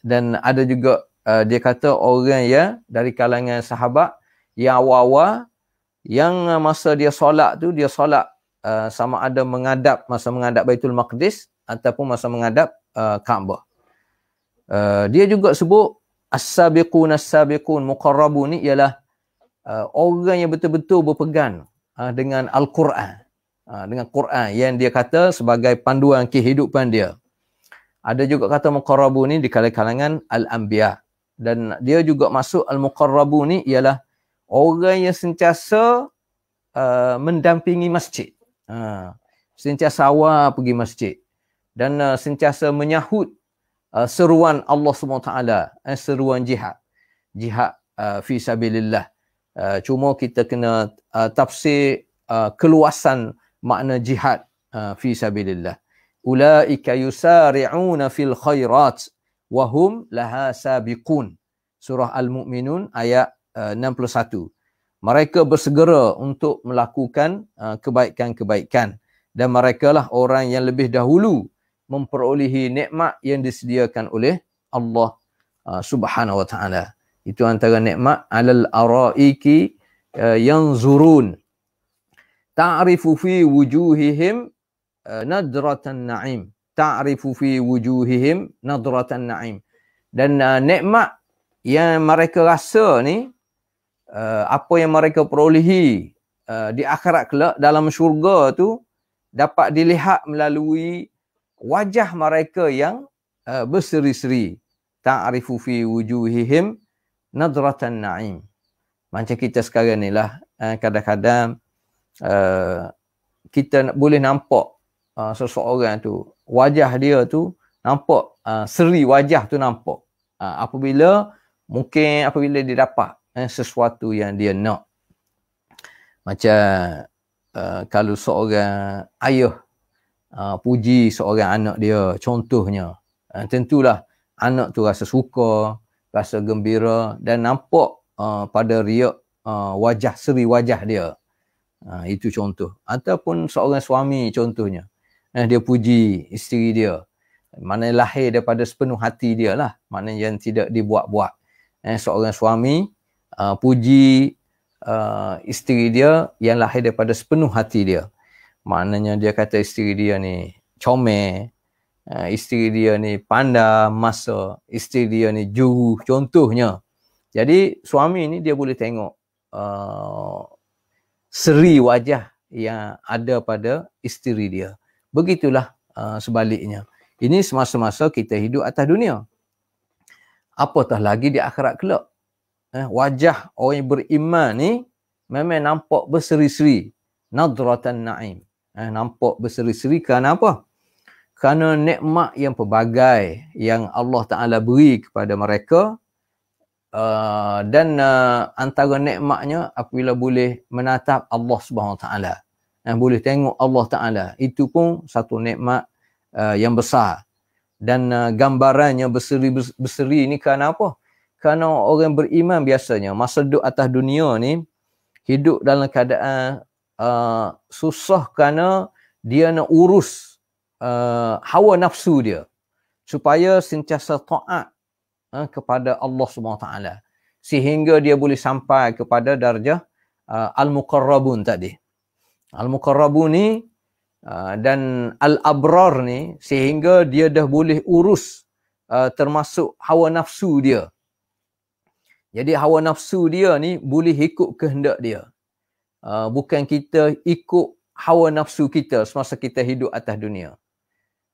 Dan ada juga dia kata orang yang dari kalangan sahabat yang awal-awal, yang masa dia solat tu, dia solat sama ada masa menghadap Baitul Maqdis ataupun masa menghadap Kaabah. Dia juga sebut as-sabiqun as-sabiqun muqarrabun ni ialah orang yang betul-betul berpegang dengan Al-Quran, dengan Quran yang dia kata sebagai panduan kehidupan dia. Ada juga kata muqarrabun ni di kalangan al-anbiya, dan dia juga masuk al-muqarrabun ni ialah orang yang sentiasa mendampingi masjid. Sentiasa awal pergi masjid dan sentiasa menyahut seruan Allah SWT, seruan jihad fi sabilillah. Cuma kita kena tafsir keluasan makna jihad fi sabilillah. Ulaika yusari'una fil khairat wa hum laha sabiqun. Surah Al-Mu'minun ayat 61. Mereka bersegera untuk melakukan kebaikan-kebaikan, dan mereka lah orang yang lebih dahulu memperolehi nikmat yang disediakan oleh Allah Subhanahu Wa Ta'ala. Itu antara nikmat. Alal araiki yanzurun ta'rifu fi wujuhihim nadratan na'im. Ta'rifu fi wujuhihim nadratan na'im. Dan nikmat yang mereka rasa ni, apa yang mereka perolehi di akhirat kelak dalam syurga tu, dapat dilihat melalui wajah mereka yang berseri-seri. Ta'rifu fi wujuhihim nadratan na'im. Macam kita sekarang ni lah, kadang-kadang kita boleh nampak seseorang tu, wajah dia tu nampak, seri wajah tu nampak. Apabila dia dapat sesuatu yang dia nak. Macam kalau seorang ayah puji seorang anak dia, contohnya, tentulah anak tu rasa suka, rasa gembira, dan nampak pada riak wajah, seri wajah dia. Itu contoh. Ataupun seorang suami contohnya, dia puji isteri dia, maknanya lahir daripada sepenuh hati dia lah, maknanya yang tidak dibuat-buat. Seorang suami puji isteri dia yang lahir daripada sepenuh hati dia, maknanya dia kata isteri dia ni comel, isteri dia ni pandai masak, isteri dia ni juru, contohnya. Jadi suami ni dia boleh tengok seri wajah yang ada pada isteri dia. Begitulah sebaliknya. Ini semasa-masa kita hidup atas dunia. Apatah lagi di akhirat kelak. Wajah orang yang beriman ni memang nampak berseri-seri. Nadratan na'im. Nampak berseri-seri kerana apa? kerana nikmat yang pelbagai yang Allah Ta'ala beri kepada mereka, dan antara nikmatnya apabila boleh menatap Allah Subhanahu Wa Ta'ala, boleh tengok Allah Ta'ala, itu pun satu nikmat yang besar. Dan gambarannya berseri ni kerana apa? Kerana orang beriman biasanya masa duduk atas dunia ni hidup dalam keadaan susah kerana dia nak urus hawa nafsu dia supaya sentiasa taat kepada Allah SWT, sehingga dia boleh sampai kepada darjah al-muqarrabun tadi. Al-muqarrabun ni dan al-abrar ni, sehingga dia dah boleh urus termasuk hawa nafsu dia. Jadi hawa nafsu dia ni boleh ikut kehendak dia. Bukan kita ikut hawa nafsu kita semasa kita hidup atas dunia.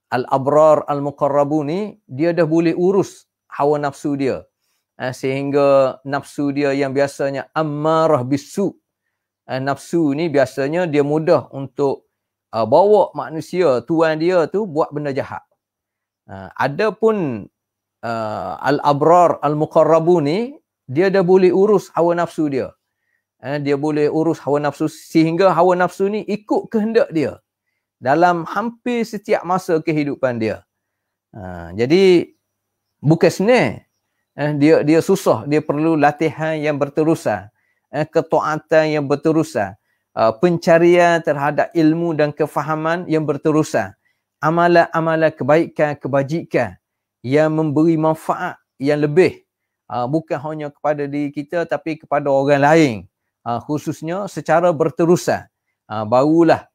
Al-abrar, al-muqarrabun ni, dia dah boleh urus hawa nafsu dia. Sehingga nafsu dia yang biasanya ammarah bisu. Nafsu ni biasanya dia mudah untuk bawa manusia, tuan dia tu buat benda jahat. Adapun al-abrar, al-muqarrabun ni, dia dah boleh urus hawa nafsu dia. Dia boleh urus hawa nafsu sehingga hawa nafsu ni ikut kehendak dia dalam hampir setiap masa kehidupan dia. Jadi bukan senang. Dia susah, dia perlu latihan yang berterusan, ketaatan yang berterusan, pencarian terhadap ilmu dan kefahaman yang berterusan, amalan-amalan kebaikan, kebajikan yang memberi manfaat yang lebih, bukan hanya kepada diri kita tapi kepada orang lain, khususnya secara berterusan. Barulah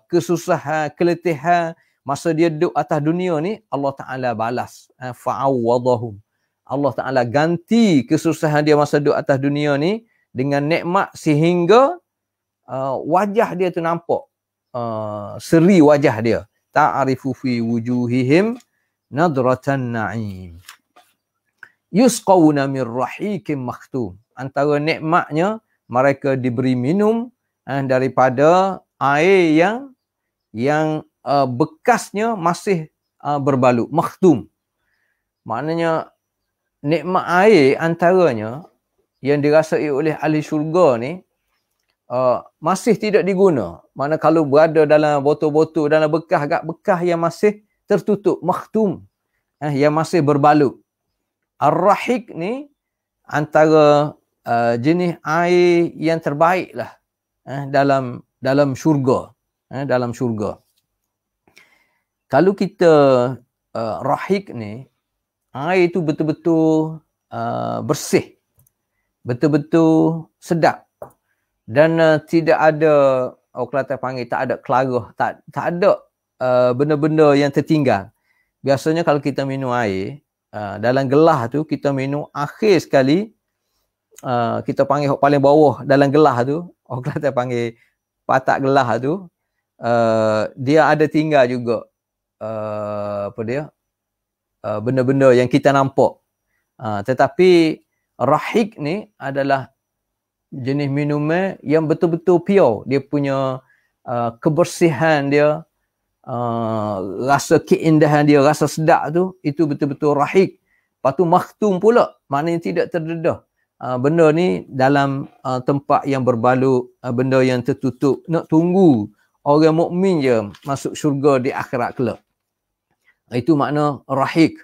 kesusahan, keletihan masa dia duduk atas dunia ni Allah Ta'ala balas, fa'awwadahum. Allah Ta'ala ganti kesusahan dia masa duduk atas dunia ni dengan nikmat, sehingga wajah dia tu nampak seri wajah dia. Ta'arifu fi wujuhihim nadratan na'im. Yusqawna min rahikim makhtum. Antara nikmatnya mereka diberi minum daripada air yang bekasnya masih berbalut, makhtum. Maknanya nikmat air antaranya yang dirasai oleh ahli syurga ni masih tidak diguna. Mana kalau berada dalam botol-botol, dalam bekas yang masih tertutup, makhtum, yang masih berbalut. Ar-Rahik ni antara jenis air yang terbaik lah dalam syurga. Dalam syurga. Kalau kita Rahik ni, air itu betul-betul bersih, betul-betul sedap, dan tidak ada, orang Kelantan panggil, tak ada kelarah, tak ada benda-benda yang tertinggal. Biasanya kalau kita minum air, dalam gelas tu kita minum, akhir sekali kita panggil paling bawah dalam gelas tu, orang Kelantan panggil patak gelas tu, dia ada tinggal juga benda-benda yang kita nampak. Tetapi Rahik ni adalah jenis minuman yang betul-betul pure. Dia punya kebersihan dia, rasa keindahan dia, rasa sedap tu, itu betul-betul Rahik. Lepas tu makhtum pula, maknanya tidak terdedah. Benda ni dalam tempat yang berbalut, benda yang tertutup. Nak tunggu orang mukmin je masuk syurga di akhirat kelak. Itu makna Rahik.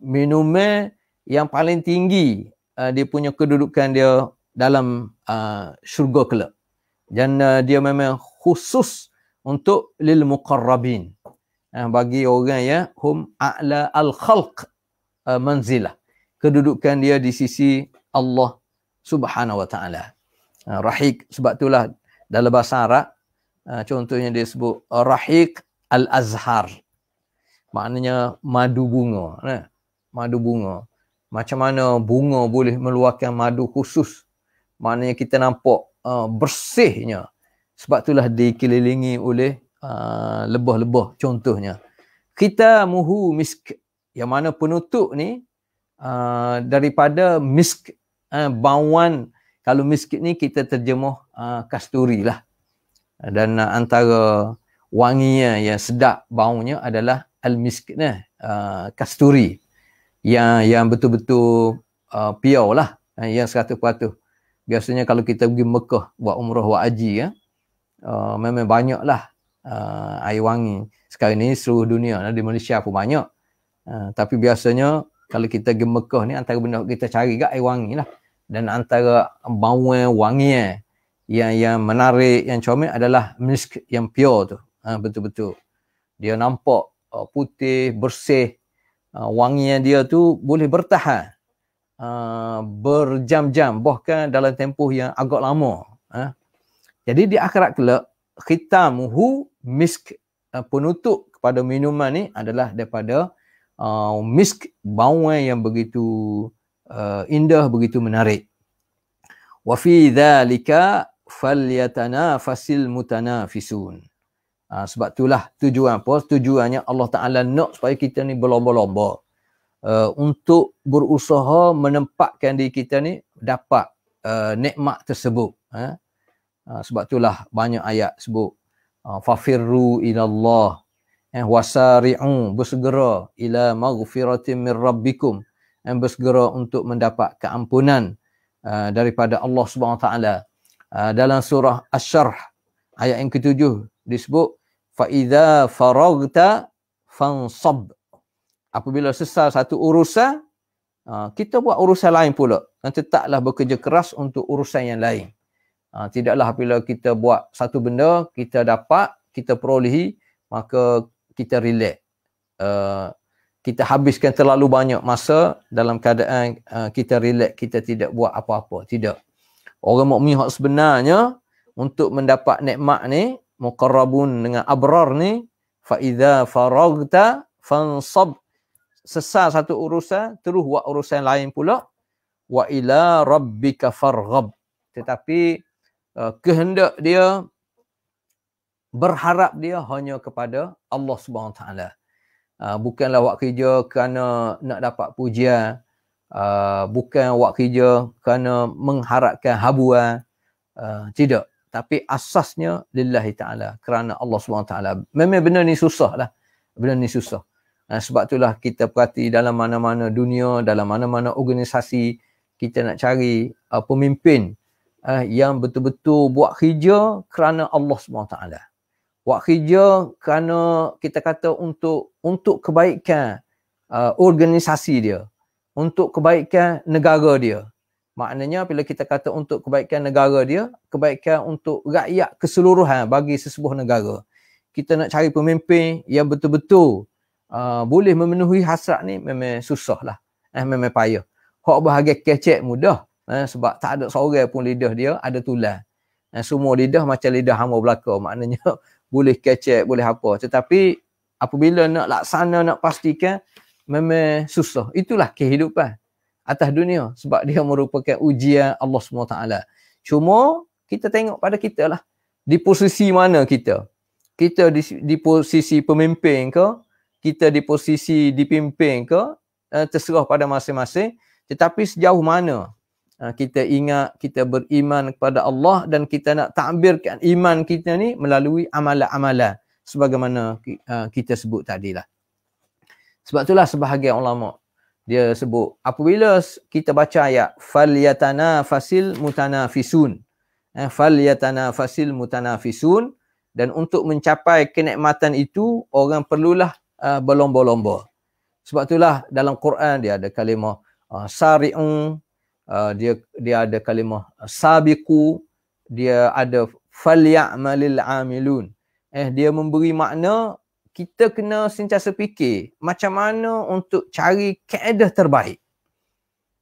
Minuman yang paling tinggi dia punya kedudukan dia dalam syurga kelak. Dan dia memang khusus untuk lil muqarrabin, bagi orang yang hum a'la al-khalq manzilah. Kedudukan dia di sisi Allah Subhanahu wa taala. Rahik, sebab itulah dalam bahasa Arab contohnya dia sebut Rahik al-azhar. Maknanya madu bunga. Madu bunga. Macam mana bunga boleh meluahkan madu khusus? Maknanya kita nampak bersihnya. Sebab itulah dikelilingi oleh lebah-lebah contohnya. Khitamuhu misk. Yang mana penutup ni daripada misk. Bauan. Kalau misk ni kita terjemah kasturi lah. Dan antara wanginya yang sedap, baunya adalah al-misk, kasturi, yang betul-betul pure lah, yang 100%. Biasanya kalau kita pergi Mekah buat umrah, buat haji, memang banyaklah air wangi. Sekarang ni seluruh dunia, di Malaysia pun banyak. Tapi biasanya kalau kita pergi Mekah ni, antara benda kita cari ke air wangi lah. Dan antara bauan wangi yang menarik, yang comel adalah misk yang pure tu. Betul-betul. Dia nampak putih, bersih. Wangian dia tu boleh bertahan berjam-jam, bahkan dalam tempoh yang agak lama. Jadi di akhirat kelak, khitamuhu misk, penutup kepada minuman ni adalah daripada misk, bauan yang begitu indah, begitu menarik. Wa fi dzalika falyatanafasil mutanafisun. Sebab itulah tujuan apa? Tujuannya Allah Ta'ala nak supaya kita ni berlomba-lomba untuk berusaha menempatkan diri kita ni dapat nikmat tersebut. Sebab itulah banyak ayat sebut fafirru ilallah, wasari'u, bersegera, ila maghfiratin min rabbikum, bersegera untuk mendapat keampunan daripada Allah Subhanahu Wa Taala. Dalam surah Asy-Syarh ayat yang ke-7 disebut fa idza faragta fansab. Apabila selesai satu urusan, kita buat urusan lain pula, dan tetaplah bekerja keras untuk urusan yang lain. Tidaklah apabila kita buat satu benda, kita dapat, kita perolehi, maka kita relax. Kita habiskan terlalu banyak masa dalam keadaan kita relax, kita tidak buat apa-apa. Tidak. Orang mukmin hak sebenarnya untuk mendapat nikmat ni, muqarrabun dengan abrar ni, fa idza faragta fansab. Selesai satu urusan, terus buat urusan lain pula. Wa ila rabbika farghab. Tetapi kehendak dia, berharap dia hanya kepada Allah Subhanahu Wa Taala. Bukanlah buat kerja kerana nak dapat pujian, bukan buat kerja kerana mengharapkan habuan, tidak. Tapi asasnya lillahi ta'ala, kerana Allah Subhanahu Wa Taala. Memang benda ni susah lah. Benda ni susah. Sebab itulah kita perhati dalam mana-mana dunia, dalam mana-mana organisasi, kita nak cari pemimpin yang betul-betul buat kerja kerana Allah SWT. Buat kerja kerana kita kata untuk kebaikan organisasi dia, untuk kebaikan negara dia. Maknanya bila kita kata untuk kebaikan negara dia, kebaikan untuk rakyat keseluruhan bagi sesebuah negara. Kita nak cari pemimpin yang betul-betul boleh memenuhi hasrat ni, memang susah lah. Memang payah. Hak bahagian kecek mudah. Sebab tak ada seorang pun lidah dia ada tulang. Semua lidah macam lidah hama belaka. Maknanya boleh kecek, boleh apa. Tetapi apabila nak laksana, nak pastikan, memang susah. Itulah kehidupan atas dunia. Sebab dia merupakan ujian Allah SWT. Cuma kita tengok pada kita lah. Di posisi mana kita? Kita di posisi pemimpin ke? Kita di posisi dipimpin ke? Terserah pada masing-masing. Tetapi sejauh mana kita ingat, kita beriman kepada Allah, dan kita nak takbirkan iman kita ni melalui amalan-amalan sebagaimana kita sebut tadilah. Sebab itulah sebahagian ulama dia sebut apabila kita baca ayat falyatanafasil mutanafisun, falyatanafasil mutanafisun, dan untuk mencapai kenikmatan itu orang perlulah berlomba-lomba. Sebab itulah dalam Quran dia ada kalimah sari'un, dia ada kalimah sabiqu, dia ada falyamalil amilun. Dia memberi makna kita kena sentiasa fikir macam mana untuk cari kaedah terbaik.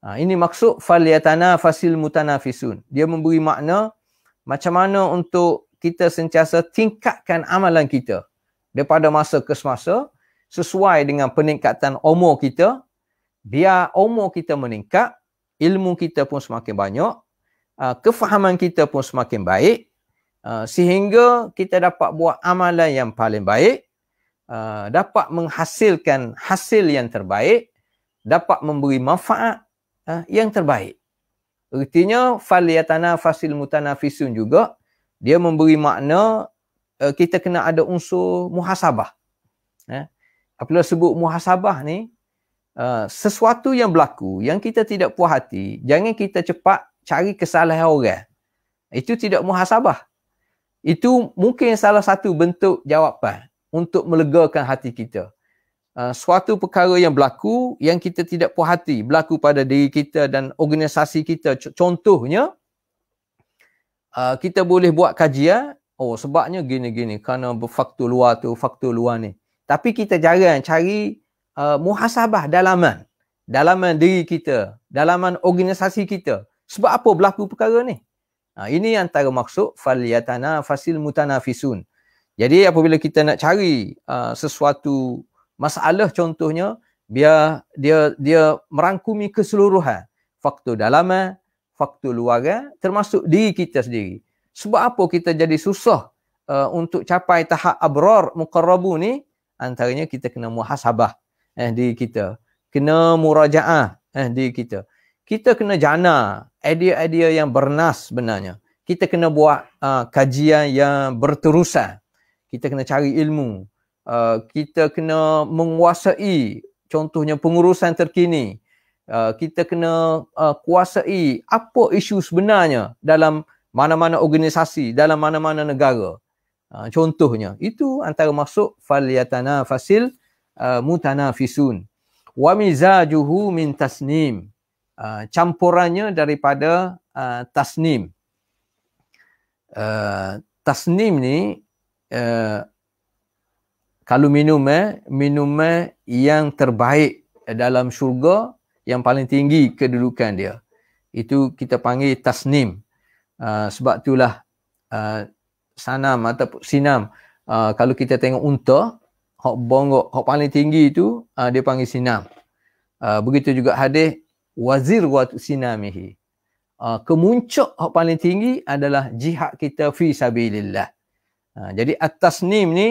Ini maksud falyatanafasil mutanafisun. Dia memberi makna macam mana untuk kita sentiasa tingkatkan amalan kita daripada masa ke semasa sesuai dengan peningkatan umur kita. Biar umur kita meningkat, ilmu kita pun semakin banyak, kefahaman kita pun semakin baik, sehingga kita dapat buat amalan yang paling baik, dapat menghasilkan hasil yang terbaik, dapat memberi manfaat yang terbaik. Artinya falyatanafasil mutanafisun juga dia memberi makna kita kena ada unsur muhasabah. Apabila sebut muhasabah ni, sesuatu yang berlaku yang kita tidak puas hati, jangan kita cepat cari kesalahan orang. Itu tidak muhasabah. Itu mungkin salah satu bentuk jawapan untuk melegakan hati kita. Suatu perkara yang berlaku yang kita tidak puas hati berlaku pada diri kita dan organisasi kita. Contohnya, kita boleh buat kajian, sebabnya gini-gini, kerana faktor luar tu, faktor luar ni. Tapi kita jarang cari muhasabah dalaman diri kita, dalaman organisasi kita. Sebab apa berlaku perkara ni? Ini antara maksud falyatanafasil mutanafisun. Jadi apabila kita nak cari sesuatu masalah, contohnya biar dia merangkumi keseluruhan faktor dalaman, faktor luaran, termasuk diri kita sendiri. Sebab apa kita jadi susah untuk capai tahap abrar muqarrabun ni? Antaranya kita kena muhasabah diri kita, kena murajaah diri kita. Kita kena jana idea-idea yang bernas sebenarnya. Kita kena buat kajian yang berterusan. Kita kena cari ilmu. Kita kena menguasai contohnya pengurusan terkini. Kita kena kuasai apa isu sebenarnya dalam mana-mana organisasi, dalam mana-mana negara. Contohnya, itu antara maksud falyatanafasil mutanafisun. Wa mizajuhu min tasnim. Campurannya daripada tasnim. Tasnim ni kalau minuman yang terbaik dalam syurga, yang paling tinggi kedudukan dia, itu kita panggil tasnim. Sebab itulah sanam atau sinam, kalau kita tengok unta, hak bongok, hak paling tinggi itu dia panggil sinam. Begitu juga hadis wazir wa sinamihi. Kemuncak hak paling tinggi adalah jihad kita fi sabilillah. Jadi at-tasnim ni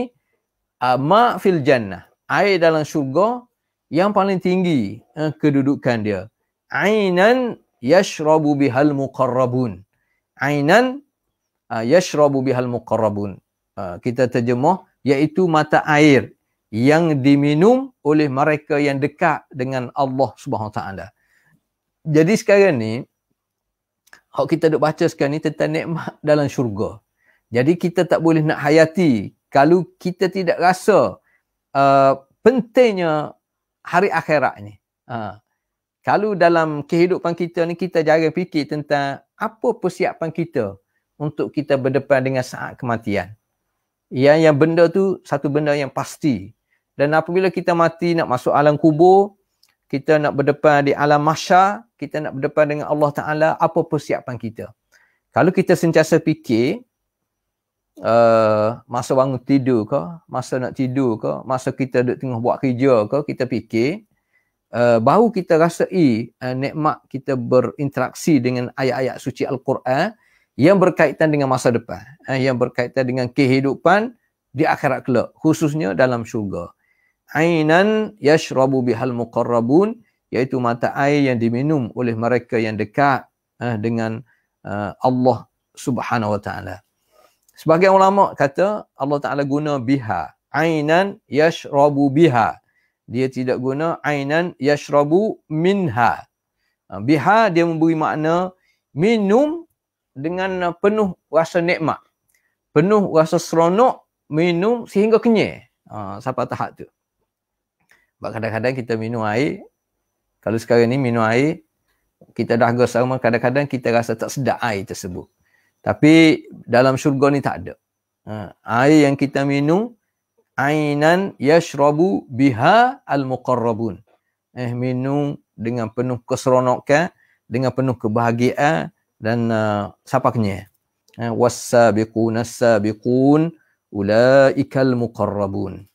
ma fil jannah, air dalam syurga yang paling tinggi kedudukan dia. Ainan yashrabu bihal muqarrabun. Ainan yashrabu bihal muqarrabun. Kita terjemah iaitu mata air yang diminum oleh mereka yang dekat dengan Allah Subhanahu Wa Taala. Jadi sekarang ni, hak kita duk baca sekarang ni tentang nikmat dalam syurga. Jadi kita tak boleh nak hayati kalau kita tidak rasa pentingnya hari akhirat ni. Kalau dalam kehidupan kita ni kita jarang fikir tentang apa persiapan kita untuk kita berdepan dengan saat kematian. Yang benda tu satu benda yang pasti. Dan apabila kita mati nak masuk alam kubur, kita nak berdepan di alam mahsyar, kita nak berdepan dengan Allah Ta'ala, apa persiapan kita? Kalau kita sentiasa fikir, masa bangun tidur ke, masa nak tidur ke, masa kita duduk tengah buat kerja ke, kita fikir, baru kita rasai nikmat kita berinteraksi dengan ayat-ayat suci Al-Quran yang berkaitan dengan masa depan, yang berkaitan dengan kehidupan di akhirat kelak, khususnya dalam syurga. Ainan yashrabu bihal muqarrabun, iaitu mata air yang diminum oleh mereka yang dekat dengan Allah Subhanahu Wa Taala. Sebagian ulama kata Allah Taala guna biha, ainan yashrabu biha. Dia tidak guna ainan yashrabu minha. Biha dia memberi makna minum dengan penuh rasa nikmat, penuh rasa seronok, minum sehingga kenyang. Sampai tahap tu. Sebab kadang-kadang kita minum air, kalau sekarang ni minum air, kita dah sama, kadang-kadang kita rasa tak sedap air tersebut. Tapi dalam syurga ni tak ada. Air yang kita minum, ainan yashrabu biha al-muqarrabun. Minum dengan penuh keseronokan, dengan penuh kebahagiaan dan siapa kenyang. Was-sabiqun as-sabiqun ulaikal muqarrabun.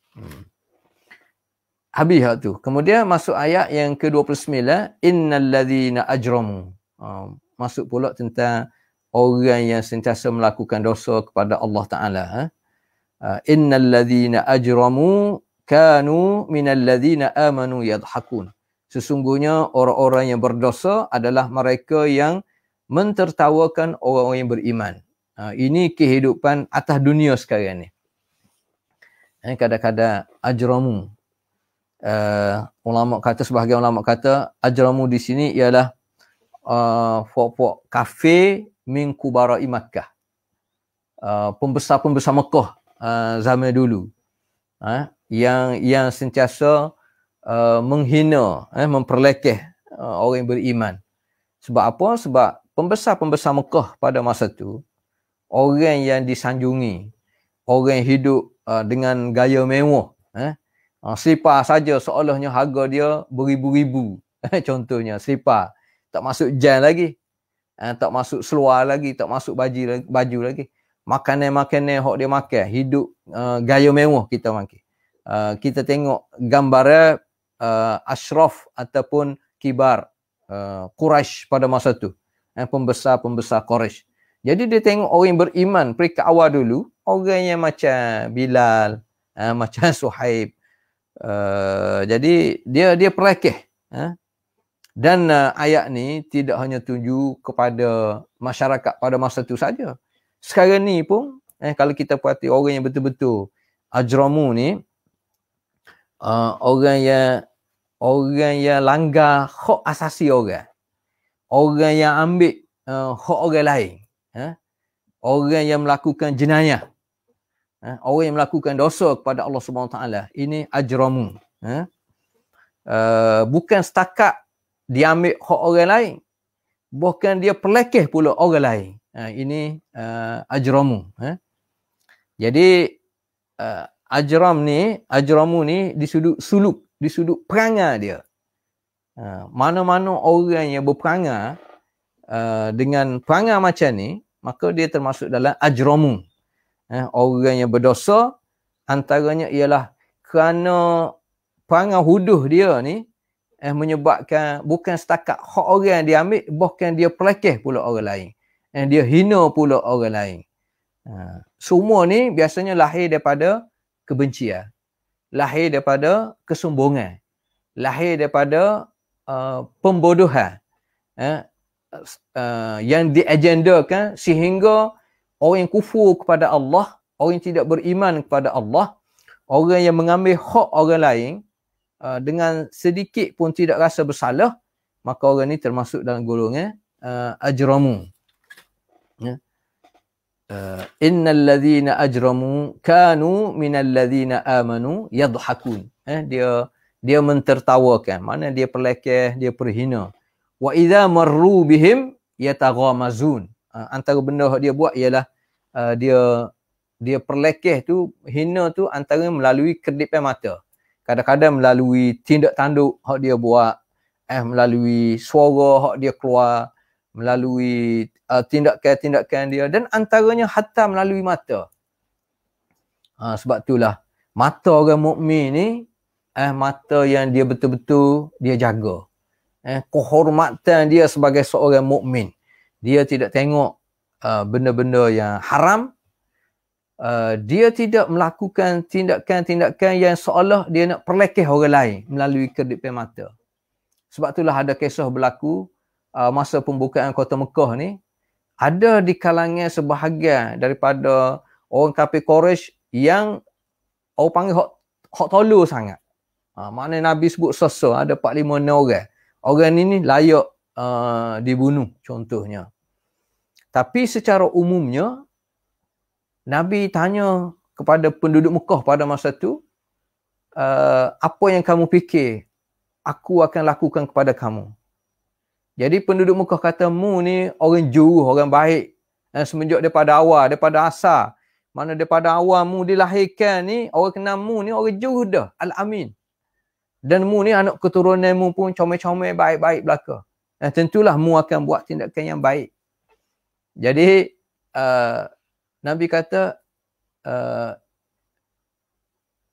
Habis hak tu. Kemudian masuk ayat yang ke-29, innal ladzina ajramu. Masuk pula tentang orang yang sentiasa melakukan dosa kepada Allah Taala. Innal ladzina ajramu kanu minal ladzina amanu yadhakun. Sesungguhnya orang-orang yang berdosa adalah mereka yang mentertawakan orang-orang yang beriman. Ini kehidupan atas dunia sekarang ni. Kadang-kadang ajramu. Ulama kata, sebahagian ulama kata ajramu di sini ialah pokok kafe min kubara'i Makkah. Pembesar-pembesar Mekah zaman dulu. Yang sentiasa menghina, memperlekeh orang yang beriman. Sebab apa? Sebab pembesar-pembesar Mekah pada masa tu, orang yang disanjungi, orang yang hidup dengan gaya mewah, selipar saja seolahnya harga dia beribu-ribu. Contohnya selipar, tak masuk jan lagi, tak masuk seluar lagi, tak masuk baju lagi. Makanan-makanan hok dia makan, hidup gaya mewah kita makan. Kita tengok gambar ashraf ataupun kibar Quraisy pada masa tu, pembesar-pembesar Quraisy. Jadi dia tengok orang yang beriman peringkat awal dulu, orang yang macam Bilal, macam Suhaib. Jadi dia perlekeh. Dan ayat ni tidak hanya tuju kepada masyarakat pada masa tu saja. Sekarang ni pun kalau kita perhati orang yang betul-betul ajramu ni, orang yang langgar hak asasi orang. Orang yang ambil hak orang lain. Orang yang melakukan jenayah. Orang yang melakukan dosa kepada Allah Subhanahu Taala. Ini ajramu. Bukan setakat dia ambil hak orang lain, bahkan dia perlekeh pula orang lain. Ini ajramu. Jadi ajramu ni di sudut suluk, di sudut perangai dia. Mana-mana orang yang berperangai dengan perangai macam ni, maka dia termasuk dalam ajramu. Orang yang berdosa, antaranya ialah kerana perangai huduh dia ni menyebabkan bukan setakat hak orang dia ambil, bahkan dia perlekeh pula orang lain. Dia hina pula orang lain. Semua ni biasanya lahir daripada kebencian, lahir daripada kesombongan, lahir daripada pembodohan yang diagendakan sehingga orang yang kufur kepada Allah, orang yang tidak beriman kepada Allah, orang yang mengambil hak orang lain dengan sedikit pun tidak rasa bersalah, maka orang ni termasuk dalam golongan ajramu. Innal ladzina ajramu kanu minal ladzina amanu yadhakun. Dia mentertawakan, mana dia perlekeh, dia perhina. Wa idza marru bihim yataghamazun. Antara benda yang dia buat ialah dia perlekeh tu, hina tu antara melalui kedipan mata. Kadang-kadang melalui tindak tanduk hak dia buat, melalui suara hak dia keluar, melalui tindakan-tindakan dia, dan antaranya hatta melalui mata. Sebab itulah mata orang mukmin ni mata yang dia betul-betul dia jaga. Kehormatan dia sebagai seorang mukmin. Dia tidak tengok benda-benda yang haram. Dia tidak melakukan tindakan-tindakan yang seolah dia nak perlekeh orang lain melalui kedipan mata. Sebab itulah ada kisah berlaku masa pembukaan kota Mekah ni, ada di kalangan sebahagian daripada orang kafir Quraisy yang orang panggil hak tolol sangat. Mana Nabi sebut ada 4-5 orang. Orang ni layak dibunuh contohnya. Tapi secara umumnya Nabi tanya kepada penduduk Mekah pada masa tu, apa yang kamu fikir aku akan lakukan kepada kamu? Jadi penduduk Mekah kata, mu ni orang juru, orang baik. Semenjak daripada awal, daripada asal. Mana daripada awal mu dilahirkan ni, orang kenal mu ni orang juru dah, Al-Amin. Dan mu ni anak keturunan mu pun comel-comel, baik-baik belaka. Tentulah mu akan buat tindakan yang baik. Jadi Nabi kata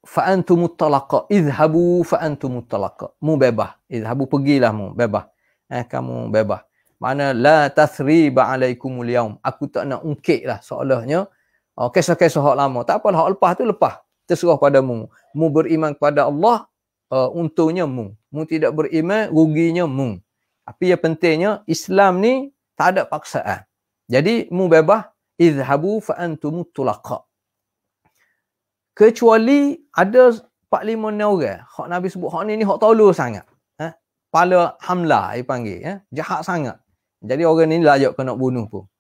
fa'antumut talaqa, idhabu fa'antumut talaqa. Mu bebas. Idhabu, pergilah mu, bebas. Kamu bebas. Mana la tathriba alaikumul yaum. Aku tak nak ungkit lah seolahnya kisah-kisah hak lama. Tak apalah, hak lepas tu lepas. Terserah padamu. Mu beriman kepada Allah, untungnya mu. Mu tidak beriman, ruginya mu. Tapi yang pentingnya Islam ni tak ada paksaan. Jadi mu bebas. Idhabu fa'antumut tulaqa. Kecuali ada 4-5 orang hak Nabi sebut hak ni hak tolol sangat. Kepala hamlah dia panggil, jahat sangat. Jadi orang ni layak kena bunuh pun.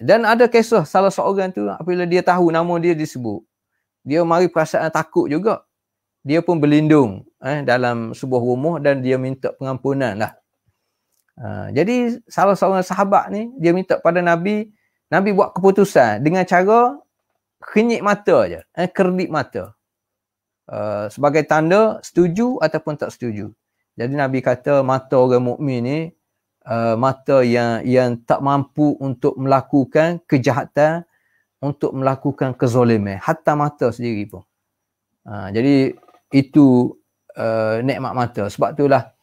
Dan ada kisah salah seorang tu apabila dia tahu nama dia disebut, dia mari perasaan takut juga. Dia pun berlindung dalam sebuah rumah dan dia minta pengampunan lah. Jadi salah seorang sahabat ni dia minta pada Nabi, Nabi buat keputusan dengan cara kenyit mata je, kerdip mata. Sebagai tanda setuju ataupun tak setuju. Jadi Nabi kata mata orang mukmin ni mata yang tak mampu untuk melakukan kejahatan, untuk melakukan kezaliman, hatta mata sendiri pun. Jadi itu nikmat mata. Sebab itulah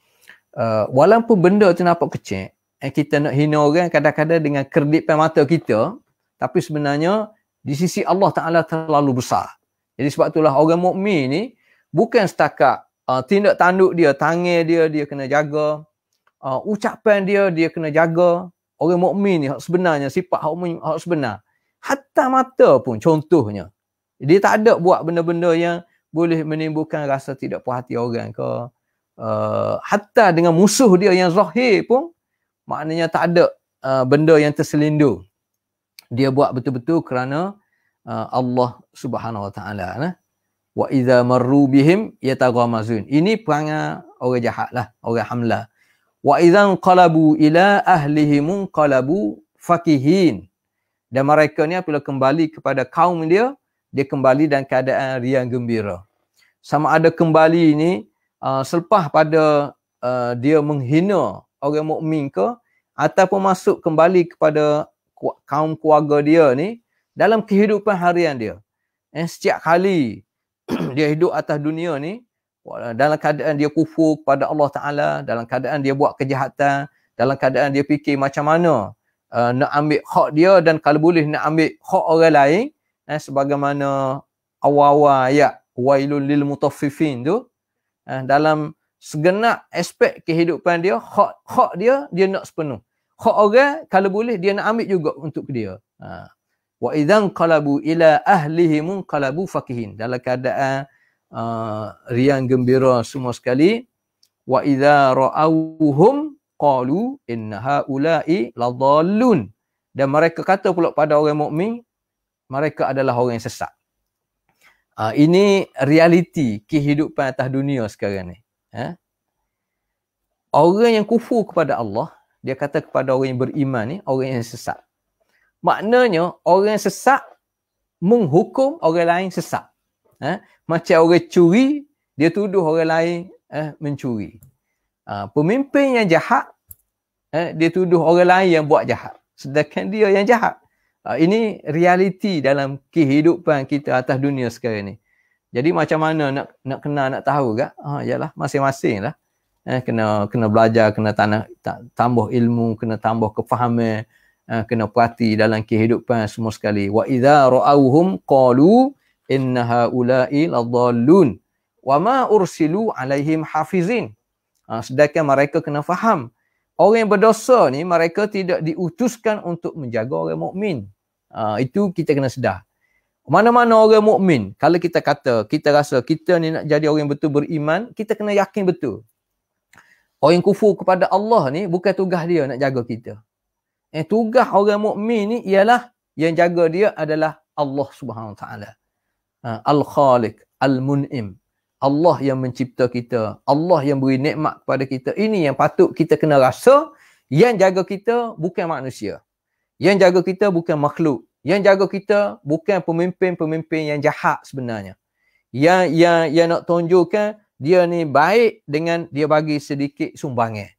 walaupun benda tu nampak kecil, kita nak hina orang kadang-kadang dengan kerdipan mata kita, tapi sebenarnya di sisi Allah Ta'ala terlalu besar. Jadi sebab itulah orang mukmin ni bukan setakat tindak tanduk dia, tangan dia kena jaga, ucapan dia kena jaga. Orang mukmin ni hak sebenarnya, sifat hak sebenar. Hatta mata pun contohnya. Dia tak ada buat benda-benda yang boleh menimbulkan rasa tidak puas hati orang ke. Hatta dengan musuh dia yang zahir pun maknanya tak ada benda yang terselindung. Dia buat betul-betul kerana Allah Subhanahu Wa Taala. Wa idza marru bihim yataghamazun. Ini perangai orang jahat lah, orang hamlah. Wa idza qalabu ila ahlihim qalabu fakihin. Dan mereka ni apabila kembali kepada kaum dia kembali dalam keadaan riang gembira. Sama ada kembali ni selepas pada dia menghina orang mukmin ke, ataupun masuk kembali kepada kaum keluarga dia ni dalam kehidupan harian dia. Setiap kali dia hidup atas dunia ni dalam keadaan dia kufur kepada Allah Ta'ala, dalam keadaan dia buat kejahatan, dalam keadaan dia fikir macam mana nak ambil hak dia, dan kalau boleh nak ambil hak orang lain, sebagaimana awal-awal ayat wailul lil mutaffifin tu, dalam segenap aspek kehidupan dia, hak dia nak sepenuh. Hak orang kalau boleh dia nak ambil juga untuk dia. Wa idzan qalabu ila ahlihim qalabu fakihin, dalam keadaan riang gembira semua sekali. Wa idza ra'awhum qalu inna haula'i ladallun, dan mereka kata pula pada orang mukmin, mereka adalah orang yang sesat. Ini realiti kehidupan atas dunia sekarang ni. Orang yang kufur kepada Allah, dia kata kepada orang yang beriman ni orang yang sesat. Maknanya orang yang sesat menghukum orang lain sesat. Macam orang curi, dia tuduh orang lain mencuri. Pemimpin yang jahat, dia tuduh orang lain yang buat jahat, sedangkan dia yang jahat. Ini realiti dalam kehidupan kita atas dunia sekarang ni. Jadi macam mana nak kenal, nak tahu ke? Yalah, masing-masing lah. Kena belajar, kena tambah ilmu, kena tambah kefahaman, kena perhati dalam kehidupan semua sekali. Wa idza ra'awhum qalu inna haula'i ladallun wa ma ursilu alaihim hafizin. Sedangkan mereka kena faham, orang yang berdosa ni mereka tidak diutuskan untuk menjaga orang mukmin. Itu kita kena sedar. Mana-mana orang mukmin, kalau kita kata, kita rasa kita ni nak jadi orang yang betul beriman, kita kena yakin betul. Orang yang kufur kepada Allah ni bukan tugas dia nak jaga kita. Tugas orang mukmin ni ialah yang jaga dia adalah Allah Subhanahu Wa Taala. Al-Khaliq, Al-Mun'im. Allah yang mencipta kita, Allah yang beri nikmat kepada kita. Ini yang patut kita kena rasa. Yang jaga kita bukan manusia. Yang jaga kita bukan makhluk. Yang jaga kita bukan pemimpin-pemimpin yang jahat sebenarnya. Yang nak tunjukkan dia ni baik dengan dia bagi sedikit sumbangan.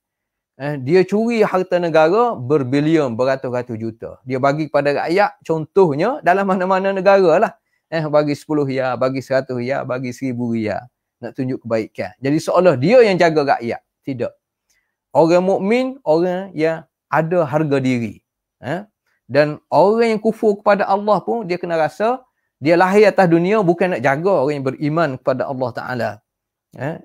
Dia curi harta negara berbilion, beratus-ratus juta. Dia bagi kepada rakyat, contohnya dalam mana-mana negara lah. Bagi 10 riyal, bagi 100 riyal, bagi 1000 riyal. Nak tunjuk kebaikan. Jadi seolah dia yang jaga rakyat. Tidak. Orang mukmin, orang yang ada harga diri. Dan orang yang kufur kepada Allah pun, dia kena rasa, dia lahir atas dunia bukan nak jaga orang yang beriman kepada Allah Ta'ala.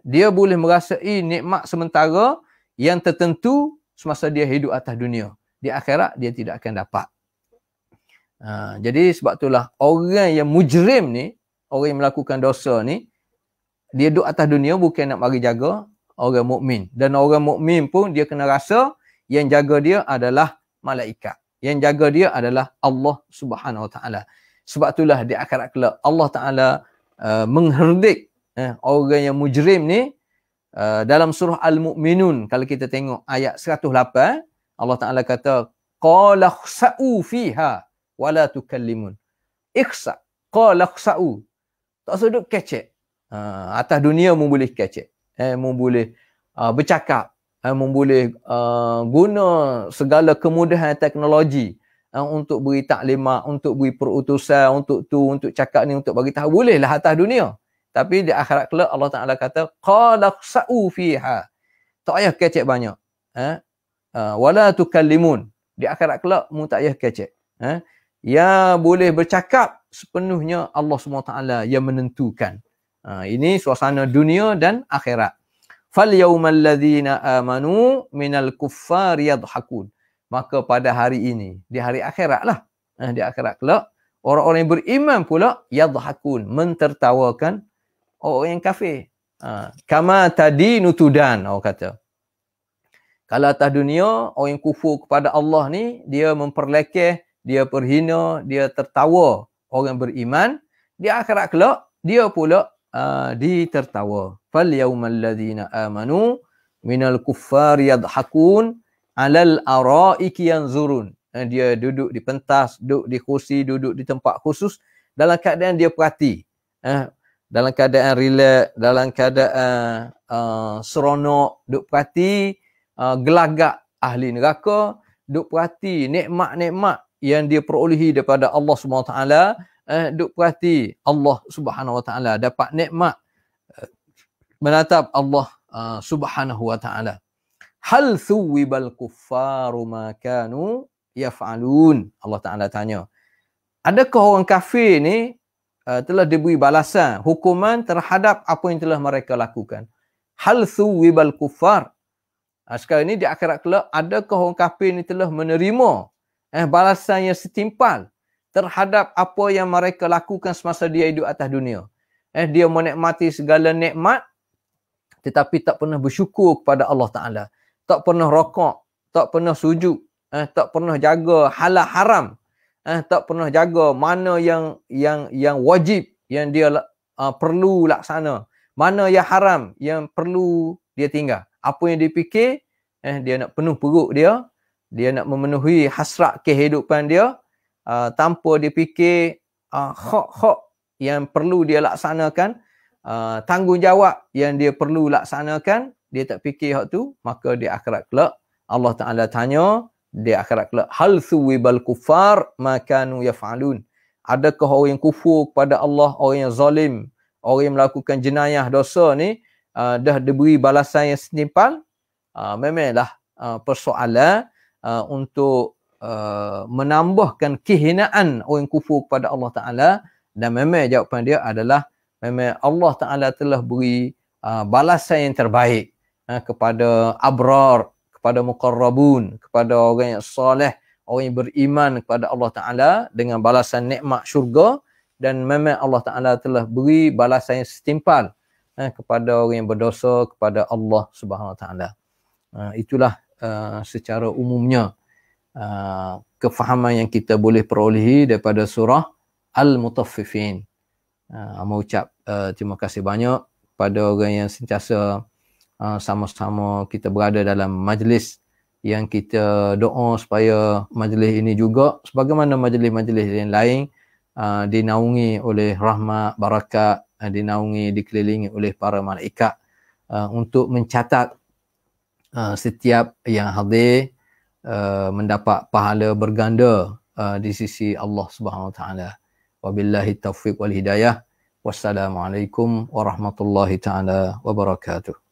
Dia boleh merasai nikmat sementara yang tertentu semasa dia hidup atas dunia. Di akhirat, dia tidak akan dapat. Jadi sebab itulah orang yang mujrim ni, orang yang melakukan dosa ni, dia duduk atas dunia bukan nak bagi jaga orang mukmin. Dan orang mukmin pun dia kena rasa yang jaga dia adalah malaikat. Yang jaga dia adalah Allah Subhanahu Wa Taala. Sebab itulah di akhirat kelak Allah Taala mengherdik orang yang mujrim ni dalam surah Al-Mu'minun. Kalau kita tengok ayat 108, Allah Taala kata qala khsa'u fiha wala tukallimun. Ikhsa, qala khsa'u. Tak sedut kecek. Atas dunia mu boleh kecek. Mu boleh bercakap, mu boleh guna segala kemudahan teknologi untuk beri taklimat, untuk beri perutusan, untuk cakap ni, untuk bagi tahu, bolehlah atas dunia. Tapi di akhirat kelak Allah Taala kata qala khsa'u fiha. Tak payah kecek banyak. Wala tukallimun. Di akhirat kelak mu tak payah kecek. Ya boleh bercakap sepenuhnya Allah SWT yang menentukan. Ini suasana dunia dan akhirat. Fal yawmal ladzina amanu minal kuffar yadhakun. Maka pada hari ini, di hari akhirat lah, di akhirat kelak, orang-orang yang beriman pula yadhakun, mentertawakan orang yang kafir. Kama tadinu tudan, orang kata. Kalau atas dunia, orang yang kufur kepada Allah ni, dia memperlekeh, dia perhina, dia tertawa orang beriman. Di akhirat kelak, dia pula ditertawa. Fal yawmal ladzina amanu minal kuffar yadhakun alal araiki yanzurun. Dia duduk di pentas, duduk di kursi, duduk di tempat khusus dalam keadaan dia perhati. Dalam keadaan relax, dalam keadaan seronok, duduk perhati gelagak ahli neraka, duduk perhati nikmat-nikmat yang dia perolehi daripada Allah SWT, duduk perhati Allah Subhanahu Wa Taala dapat nikmat menatap Allah Subhanahu Wa Taala. Hal thuwibal kuffaru ma kanu yaf'alun. Allah Taala tanya, adakah orang kafir ni telah diberi balasan, hukuman terhadap apa yang telah mereka lakukan? Hal thuwibal kuffar. Sekarang ni di akhirat kelak, adakah orang kafir ni telah menerima balasan yang setimpal terhadap apa yang mereka lakukan semasa dia hidup atas dunia? Dia menikmati segala nikmat tetapi tak pernah bersyukur kepada Allah Ta'ala. Tak pernah rokok, tak pernah sujud, tak pernah jaga halal haram, tak pernah jaga mana yang wajib yang dia perlu laksana, mana yang haram yang perlu dia tinggal. Apa yang dia fikir, dia nak penuh perut dia nak memenuhi hasrat kehidupan dia, tanpa dia fikir hak-hak yang perlu dia laksanakan, tanggungjawab yang dia perlu laksanakan, dia tak fikir hak tu. Maka di akhirat kelak Allah Ta'ala tanya, di akhirat kelak, hal thuwibal kuffar ma kanu yaf'alun. Adakah orang yang kufur kepada Allah, orang yang zalim, orang yang melakukan jenayah dosa ni dah diberi balasan yang setimpal? Memanglah persoalan untuk menambahkan kehinaan orang kufur kepada Allah Ta'ala. Dan memang jawapan dia adalah memang Allah Ta'ala telah beri balasan yang terbaik kepada abrar, kepada muqarrabun, kepada orang yang soleh, orang yang beriman kepada Allah Ta'ala dengan balasan nikmat syurga. Dan memang Allah Ta'ala telah beri balasan yang setimpal kepada orang yang berdosa kepada Allah Subhanahu Wa Ta'ala. Itulah secara umumnya kefahaman yang kita boleh perolehi daripada surah Al-Mutaffifin. Mengucap terima kasih banyak pada orang yang sentiasa sama-sama kita berada dalam majlis yang kita doa supaya majlis ini juga sebagaimana majlis-majlis yang lain dinaungi oleh rahmat, barakat, dinaungi, dikelilingi oleh para malaikat untuk mencatat setiap yang hadir mendapat pahala berganda di sisi Allah Subhanahu Wa Taala. Wabillahi taufiq wal hidayah. Wassalamualaikum warahmatullahi taala wabarakatuh.